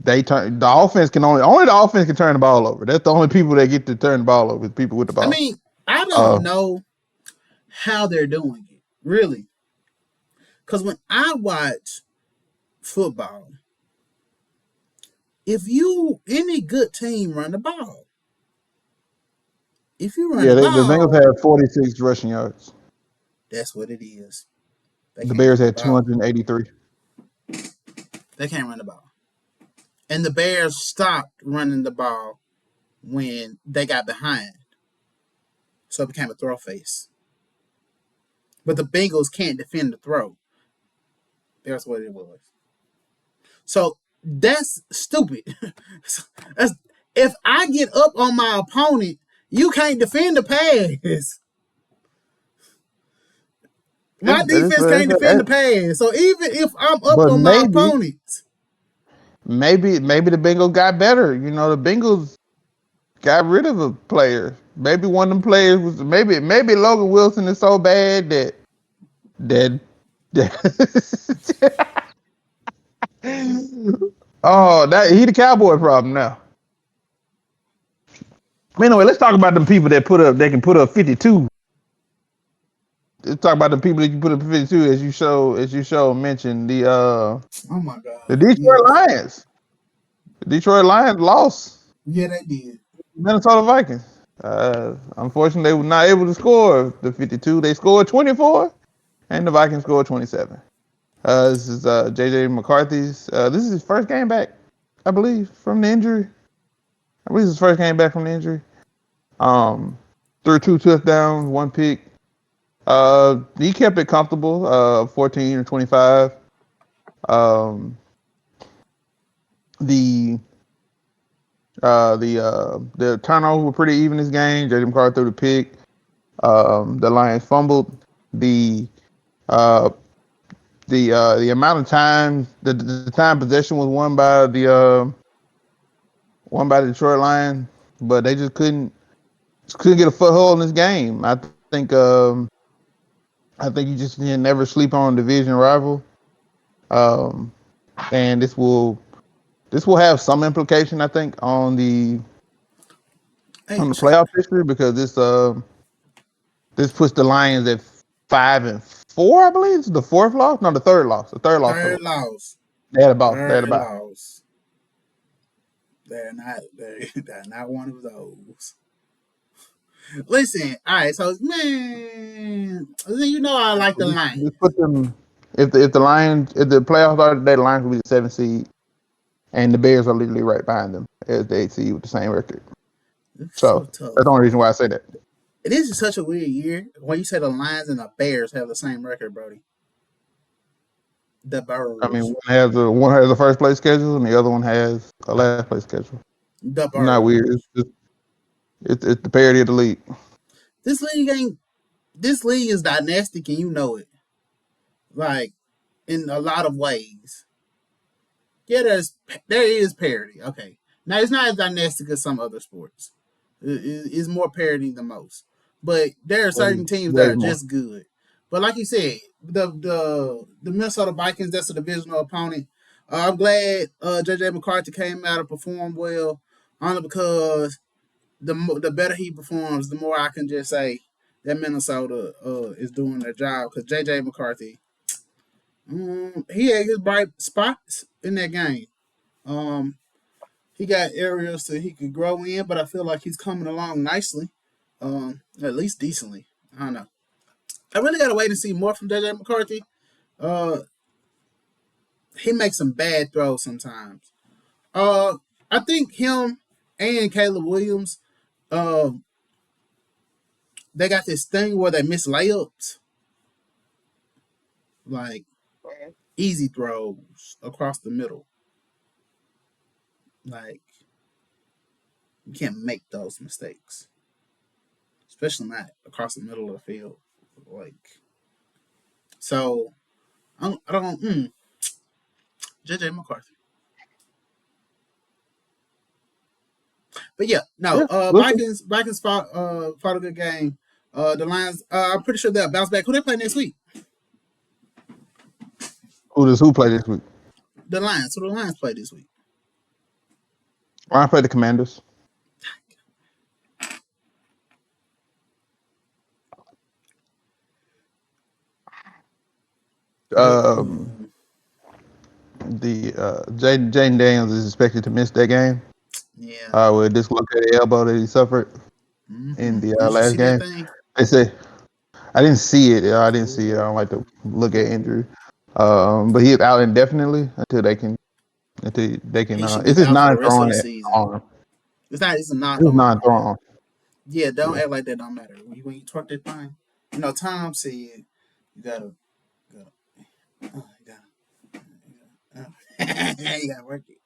the offense can only the offense can turn the ball over. That's the only people that get to turn the ball over is people with the ball. I mean, I don't know how they're doing it, really. Because when I watch football, if you any good team run the ball, if you run the the ball, Bengals had 46 rushing yards. that's what it is. The Bears had 283. They can't run the ball. And the Bears stopped running the ball when they got behind. So it became a throw face. But the Bengals can't defend the throw. That's what it was. So that's stupid. If I get up on my opponent, you can't defend the pass. My defense can't defend the pass. So even if I'm up on my opponent, maybe the Bengals got better. The Bengals got rid of a player. Maybe one of them players was maybe Logan Wilson is so bad that oh, that he the Cowboy problem now. Anyway, let's talk about them people that can put up 52. Let's talk about the people that can put up 52 as you mentioned the oh my God, the Detroit Lions. The Detroit Lions lost. Yeah, they did. Minnesota Vikings. Unfortunately, they were not able to score the 52. They scored 24, and the Vikings scored 27. This is J.J. McCarthy's. This is his first game back, I believe, from the injury. I believe it's his first game back from the injury. Threw 2 touchdowns, 1 pick. He kept it comfortable. 14 or 25. The turnovers were pretty even this game. J.J. McCarthy threw the pick. The Lions fumbled. The amount of time the time possession was won by the Detroit Lions, but they just couldn't get a foothold in this game. I think you just never sleep on a division rival, and this will have some implication, I think, on the playoff history because this puts the Lions at 5-4, I believe. It's the fourth loss, no, the third loss. Third loss. They had a ball. They had a ball. Loss. They're not one of those. Listen, all right. So man, you know I like the Lions. Just put them. If the playoffs are today, the Lions will be the 7th seed, and the Bears are literally right behind them as the 8th seed with the same record. It's So so tough. that's the only reason why I say that. This is such a weird year when you say the Lions and the Bears have the same record, Brody. The I mean, Birds. one has a first place schedule, and the other one has a last place schedule. The It's not weird. Birds. It's the parity of the league. This league ain't. This league is dynastic, and you know it. Like in a lot of ways. Yeah, there is parity. Okay, now it's not as dynastic as some other sports. It's more parity than most. But there are certain teams that Way are more. just good. But like you said, the Minnesota Vikings, that's a divisional opponent. I'm glad JJ McCarthy came out and performed well, only because the better he performs, the more I can just say that Minnesota is doing their job. Because JJ McCarthy, he had his bright spots in that game. Um, he got areas that he could grow in, but I feel like he's coming along nicely, at least decently. I don't know. I really gotta wait and see more from JJ McCarthy. Uh, he makes some bad throws sometimes. Uh, I think him and Caleb Williams, uh, they got this thing where they miss layups, like easy throws across the middle. Like you can't make those mistakes, especially not across the middle of the field. Like so, I don't. JJ McCarthy. But yeah, no. Yeah, listen. Vikings fought a good game. The Lions. I'm pretty sure they'll bounce back. Who they play next week? Who play this week? The Lions. Who the Lions play this week? I play the Commanders. Mm, The Jaden Daniels is expected to miss that game yeah. with a dislocated elbow that he suffered in the Did you last see that game. thing? They say I didn't see it. I didn't see it. I don't like to look at injury. But he is out indefinitely until they can. He should It's be his out for the rest of non-throwing the season. arm. It's not. It's a It's non-throwing arm. Yeah. non-throwing. Yeah. Don't Yeah. act like that. Don't matter when you twerk that thing. You know, Tom said you gotta, you you gotta work it.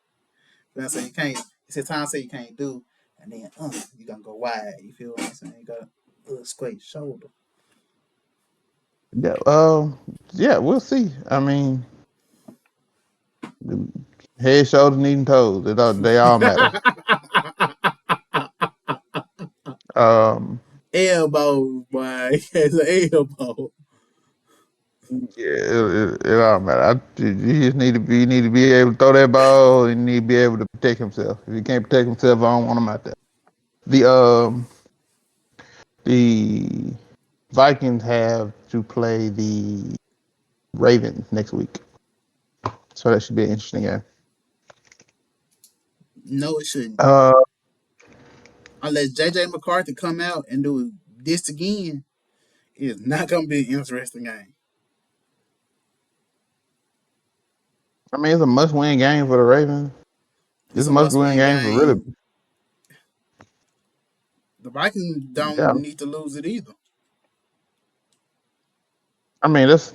You know what I'm saying? You can't. He said Tom said you can't do, and then you gonna go wide. You feel what I'm saying? You gotta square your shoulder. Yeah. Yeah. We'll see. I mean, head, shoulders, knees, and toes. They all matter. Um. Elbow, boy. It's an elbow. Yeah, it all matter. You just need to be able to throw that ball and need to be able to protect himself. If he can't protect himself, I don't want him out there. The Vikings have to play the Ravens next week, so that should be an interesting game. No, it shouldn't. Uh, Unless JJ McCarthy come out and do this again, it's not gonna be an interesting game. I mean, it's a must-win game for the Ravens. It's It's a a must-win must-win game for really. game. The Vikings Yeah, don't need to lose it either. I mean that's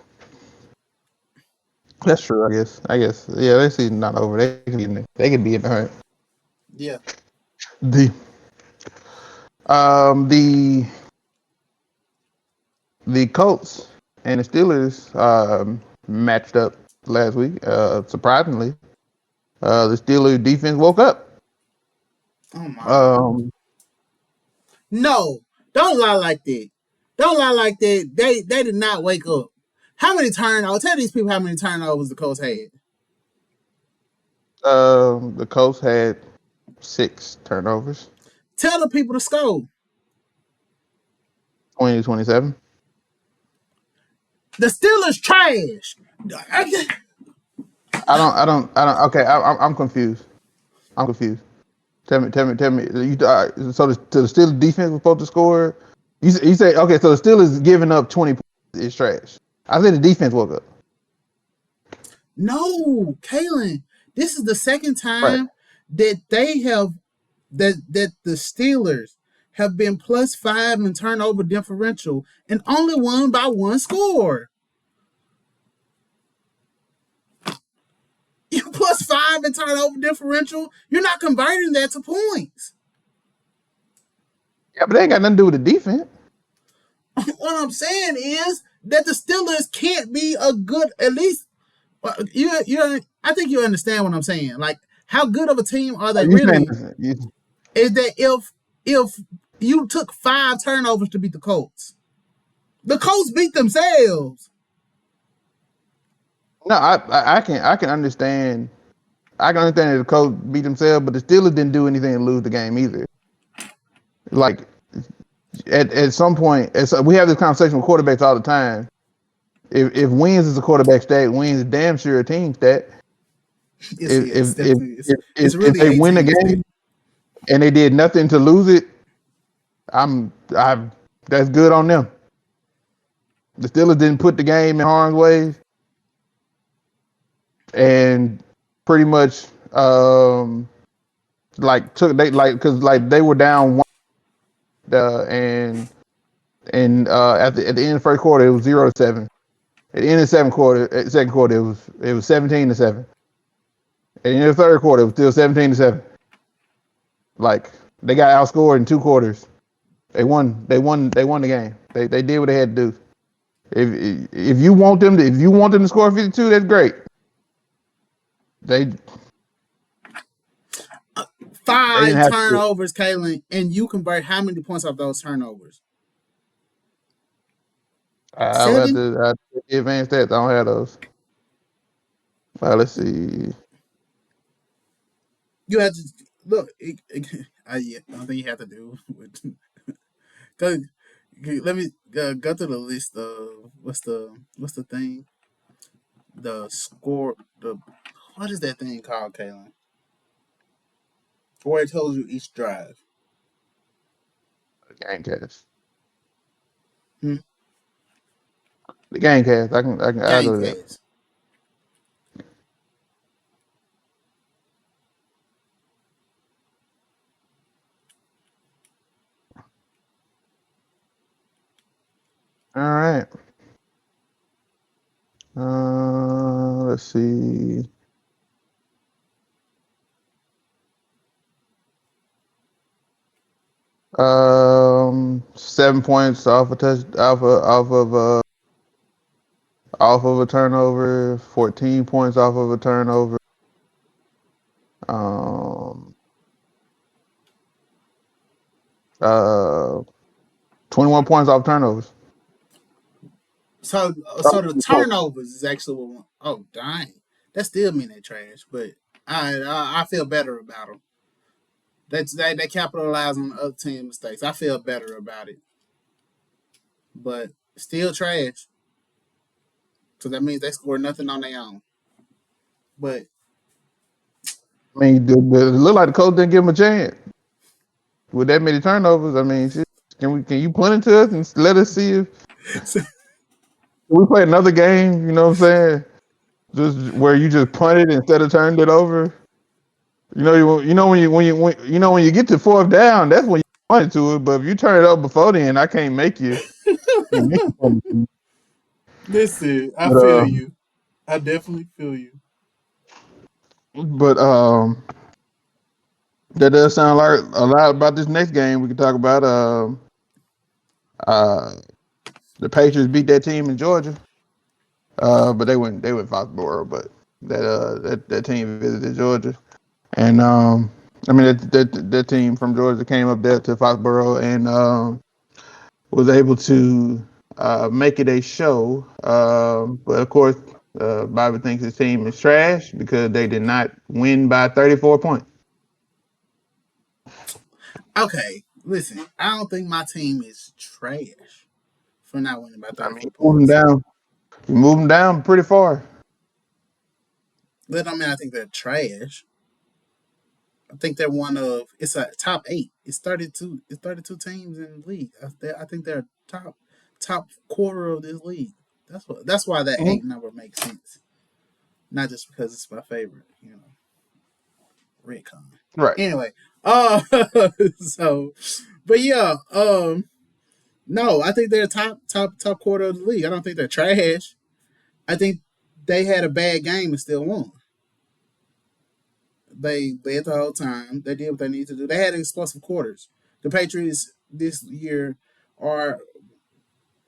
true. I guess. Yeah, their season's not over. They could be in the hunt. Yeah. The um the the Colts and the Steelers matched up last week. Surprisingly, the Steelers defense woke up. Oh my. Um, No, don't lie like that. Don't lie like that. They did not wake up. How many turnovers? Tell these people how many turnovers the Colts had. the Colts had 6 turnovers, Tell the people to score. 20-27. The Steelers trash. I don't. Okay, I'm confused. I'm confused. Tell me. You, so the Steelers defense was supposed to score. You say okay. So the Steelers giving up 20 points is trash. I said the defense woke up. No, Kalen, this is the second Right. time that they have that the Steelers have been +5 in turnover differential and only won by one score. You +5 in turnover differential, you're not converting that to points. Yeah, but they ain't got nothing to do with the defense. What I'm saying is that the Steelers can't be a good, at least I think you understand what I'm saying. Like, how good of a team are they You saying really? Is that if you took 5 turnovers to beat the Colts beat themselves. no? I can understand. I can understand that the Colts beat themselves, but the Steelers didn't do anything to lose the game either. Like at some point, we have this conversation with quarterbacks all the time. If wins is a quarterback stat, wins is damn sure a team stat. It's definitely it's If really they win the 18 stat. game and they did nothing to lose it, that's good on them. The Steelers didn't put the game in harm's way, and pretty much because they were down one, and at the end of the first quarter it was 0-7. At the end of the second quarter it was 17-7. At the end of the third quarter it was still 17-7. Like they got outscored in 2 quarters. They won the game. They did what they had to do. If you want them to score 52, that's great. They didn't 5 have to. turnovers, Kalen, and you convert how many points off those turnovers? I'll have 7? to advance that. I don't have those. Let's see. You have to look. Yeah, I don't think you have to do. Go, let me go through the list of what's the thing? The score. What is that thing called, Kalen? Where it tells you each drive. The game cast. Hmm? The game cast. I'll Game go to that. cast. All right. Let's see. Um, 7 points off a touch off of a turnover. 14 points off of a turnover. Um, uh, 21 points off turnovers. So the turnovers is actually what. Oh dang, that still mean they trash, but I feel better about them. They capitalize on the other team mistakes. I feel better about it, but still trash. So that means they score nothing on their own. But I mean, it looked like the coach didn't give him a chance with that many turnovers. I mean, shit, can you punt it to us and let us see if we play another game? You know what I'm saying? Just where you just punt it instead of turning it over. When you get to fourth down, that's when you punt it to it. But if you turn it over before then, I can't make you. Punt it. listen, I But feel you. I definitely feel you. but that does sound like a lot about this next game. We can talk about uh the Patriots beat that team in Georgia. But they went Foxborough, but that team visited Georgia, and I mean that team from Georgia came up there to Foxborough and was able to make it a show. But of course, Bobby thinks his team is trash because they did not win by 34 points. Okay, listen, I don't think my team is trash for not winning by I mean, 34 points. you move them down pretty far. That don't mean I think they're trash. I think they're one of it's a top 8. It's 32. It's 32 teams in the league. I think they're top quarter of this league. That's why that Mhm. 8 number makes sense. Not just because it's my favorite, Redcon. Right. Anyway, so, but yeah, no, I think they're top quarter of the league. I don't think they're trash. I think they had a bad game and still won. They led the whole time. They did what they needed to do. They had explosive quarters. The Patriots this year are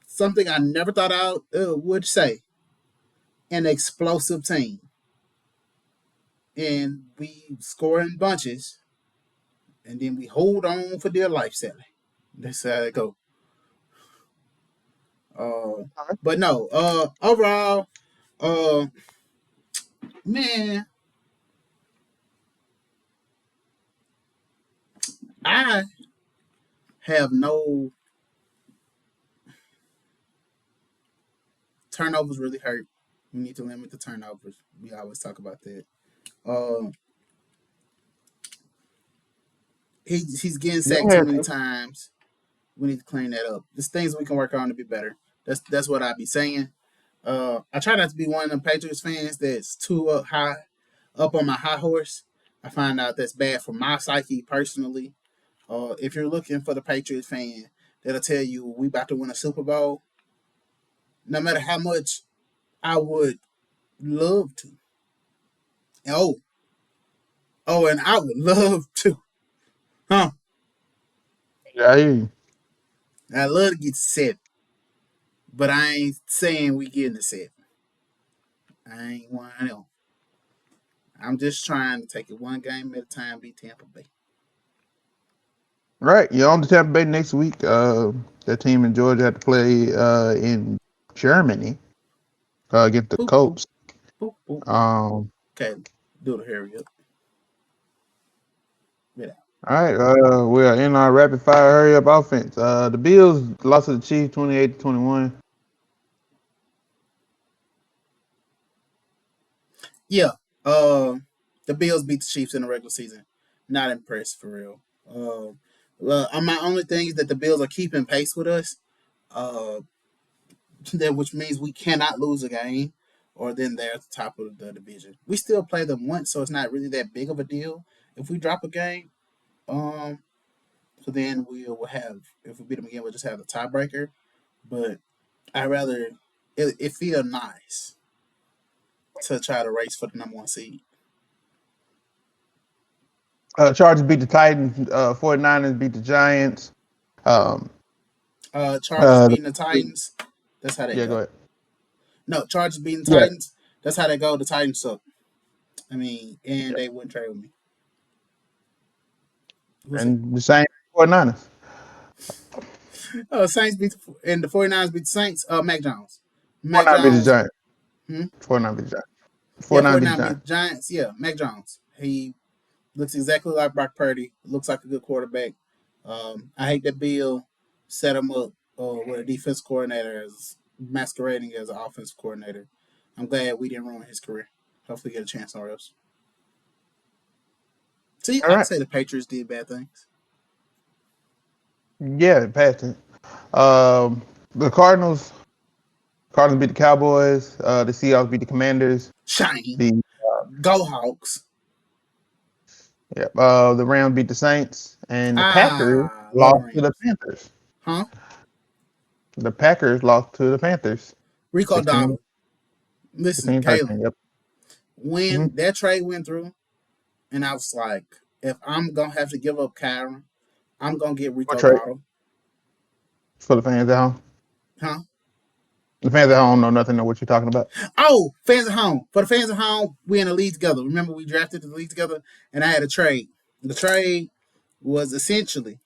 something I never thought I would say, an explosive team. And we score in bunches, and then we hold on for dear life, Sally. That's how it go. But no, overall, uh, man, I have no turnovers really hurt. We need to limit the turnovers. We always talk about that. Uh, he's getting You sacked don't too have many to. times. We need to clean that up. There's things we can work on to be better. That's what I be saying. I try not to be one of them Patriots fans that's too up on my high horse. I find out that's bad for my psyche personally. If you're looking for the Patriots fan that'll tell you we about to win a Super Bowl, no matter how much I would love to. Oh, and I would love to, huh? Yeah, I hear you. I love to get to 7, but I ain't saying we getting to 7. I ain't one. I know. I'm just trying to take it one game at a time. Beat Tampa Bay. Right. You're on the Tampa Bay next week. That team in Georgia had to play in Germany against the Boop boop Colts. boop boop. Um, Okay, do the hurry up. Get out. all right. We are in our rapid fire hurry up offense. The Bills lost to the Chiefs 28-21. Yeah. The Bills beat the Chiefs in the regular season. Not impressed for real. Well, my only thing is that the Bills are keeping pace with us. Uh, that which means we cannot lose a game, or then they're at the top of the division. We still play them once, so it's not really that big of a deal. If we drop a game, um, so then we will have. If we beat them again, we'll just have the tiebreaker. But I rather it feel nice to try to race for the number 1 seed. Chargers beat the Titans. 49ers beat the Giants. Um, Chargers uh, beating the Titans. That's how they yeah, go go. ahead. No, Chargers beating the Yeah, Titans. That's how they go. The Titans suck. I mean, and they wouldn't trade with me. Who's it? and the same 49ers. Saints beat and the 49ers beat the Saints. Mac Jones. Mac 49 beat the Jones. Giants. Hmm? 49 beat the Giants. Yeah, 49 beat the 49 beat Giants. the Giants. Yeah, Mac Jones. He looks exactly like Brock Purdy. Looks like a good quarterback. I hate that Bill set him up with a defense coordinator as masquerading as an offensive coordinator. I'm glad we didn't ruin his career. Hopefully, get a chance somewhere else. See, All I can right. say the Patriots did bad things. Yeah, passed it. The Cardinals beat the Cowboys. The Seahawks beat the Commanders. Shiny. The Go Hawks. yeah, the Rams beat the Saints, and the Packers Love the lost to the Rams. Panthers. Huh? The Packers lost to the Panthers. Rico 16, Dowdle. Listen, 13. Caleb, Yep. Hmm. when that trade went through, and I was like, if I'm going to have to give up Kyron, I'm going to get What Rico trade Dowdle. for the fans at home? Huh? The fans at home know nothing of what you're talking about. Oh, fans at home. For the fans at home, we in the league together. Remember, we drafted the league together, and I had a trade. The trade was essentially,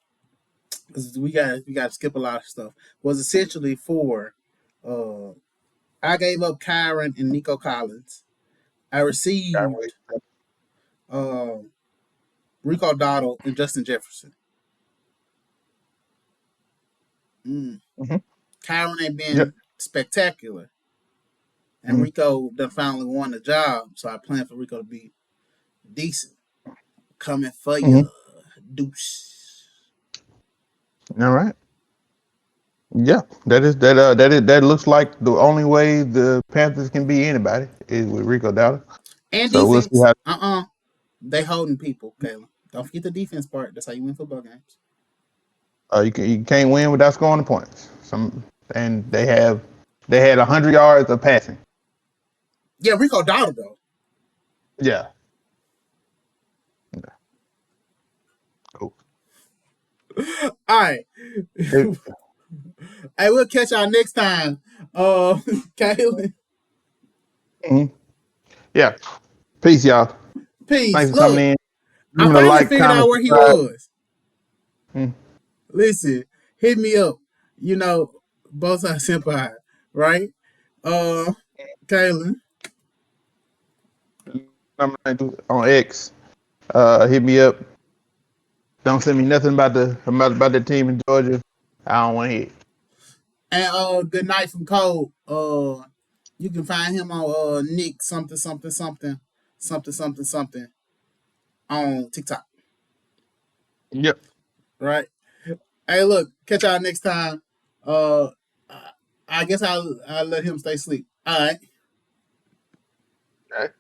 because we got to skip a lot of stuff, was essentially for, uh, I gave up Kyron and Nico Collins. I received uh, Rico Dottle and Justin Jefferson. Mm. Mm-hmm. Kyron ain't Yep. been spectacular, and Mm-hmm. Rico done finally won the job, so I plan for Rico to be decent. 'Cause, I mean, he ain't been spectacular. And Rico done finally won the job, so I plan for Rico to be decent. 'Cause, I mean, he ain't been spectacular. And Rico done finally won the job, so I plan for Rico to be decent. coming for Mm-hmm. you, Deuce. All right. Yeah, that looks like the only way the Panthers can be anybody is with Rico Dowdle. And So we'll see defense. how. They holding people, Kayla. Don't forget the defense part. That's how you win football games. You can't win without scoring the points. And they had 100 yards of passing. Yeah, Rico Dowdle though. Yeah. Cool. All right. Hey, we'll catch y'all next time. Kayla. Mhm. Yeah. Peace, y'all. Peace. Thanks for coming Look, in. I Remember to finally like, figured out comment, where he subscribe. was. Mm. Listen, hit me up. You know, both sides senpai, right? Kayla. On X. Hit me up. Don't send me nothing about the team in Georgia. I don't want to hear. And good night from Cole. You can find him on Nick something on TikTok. Yep. Right? Hey, look, catch y'all next time. Uh, I guess I'll let him stay asleep. All right. Okay.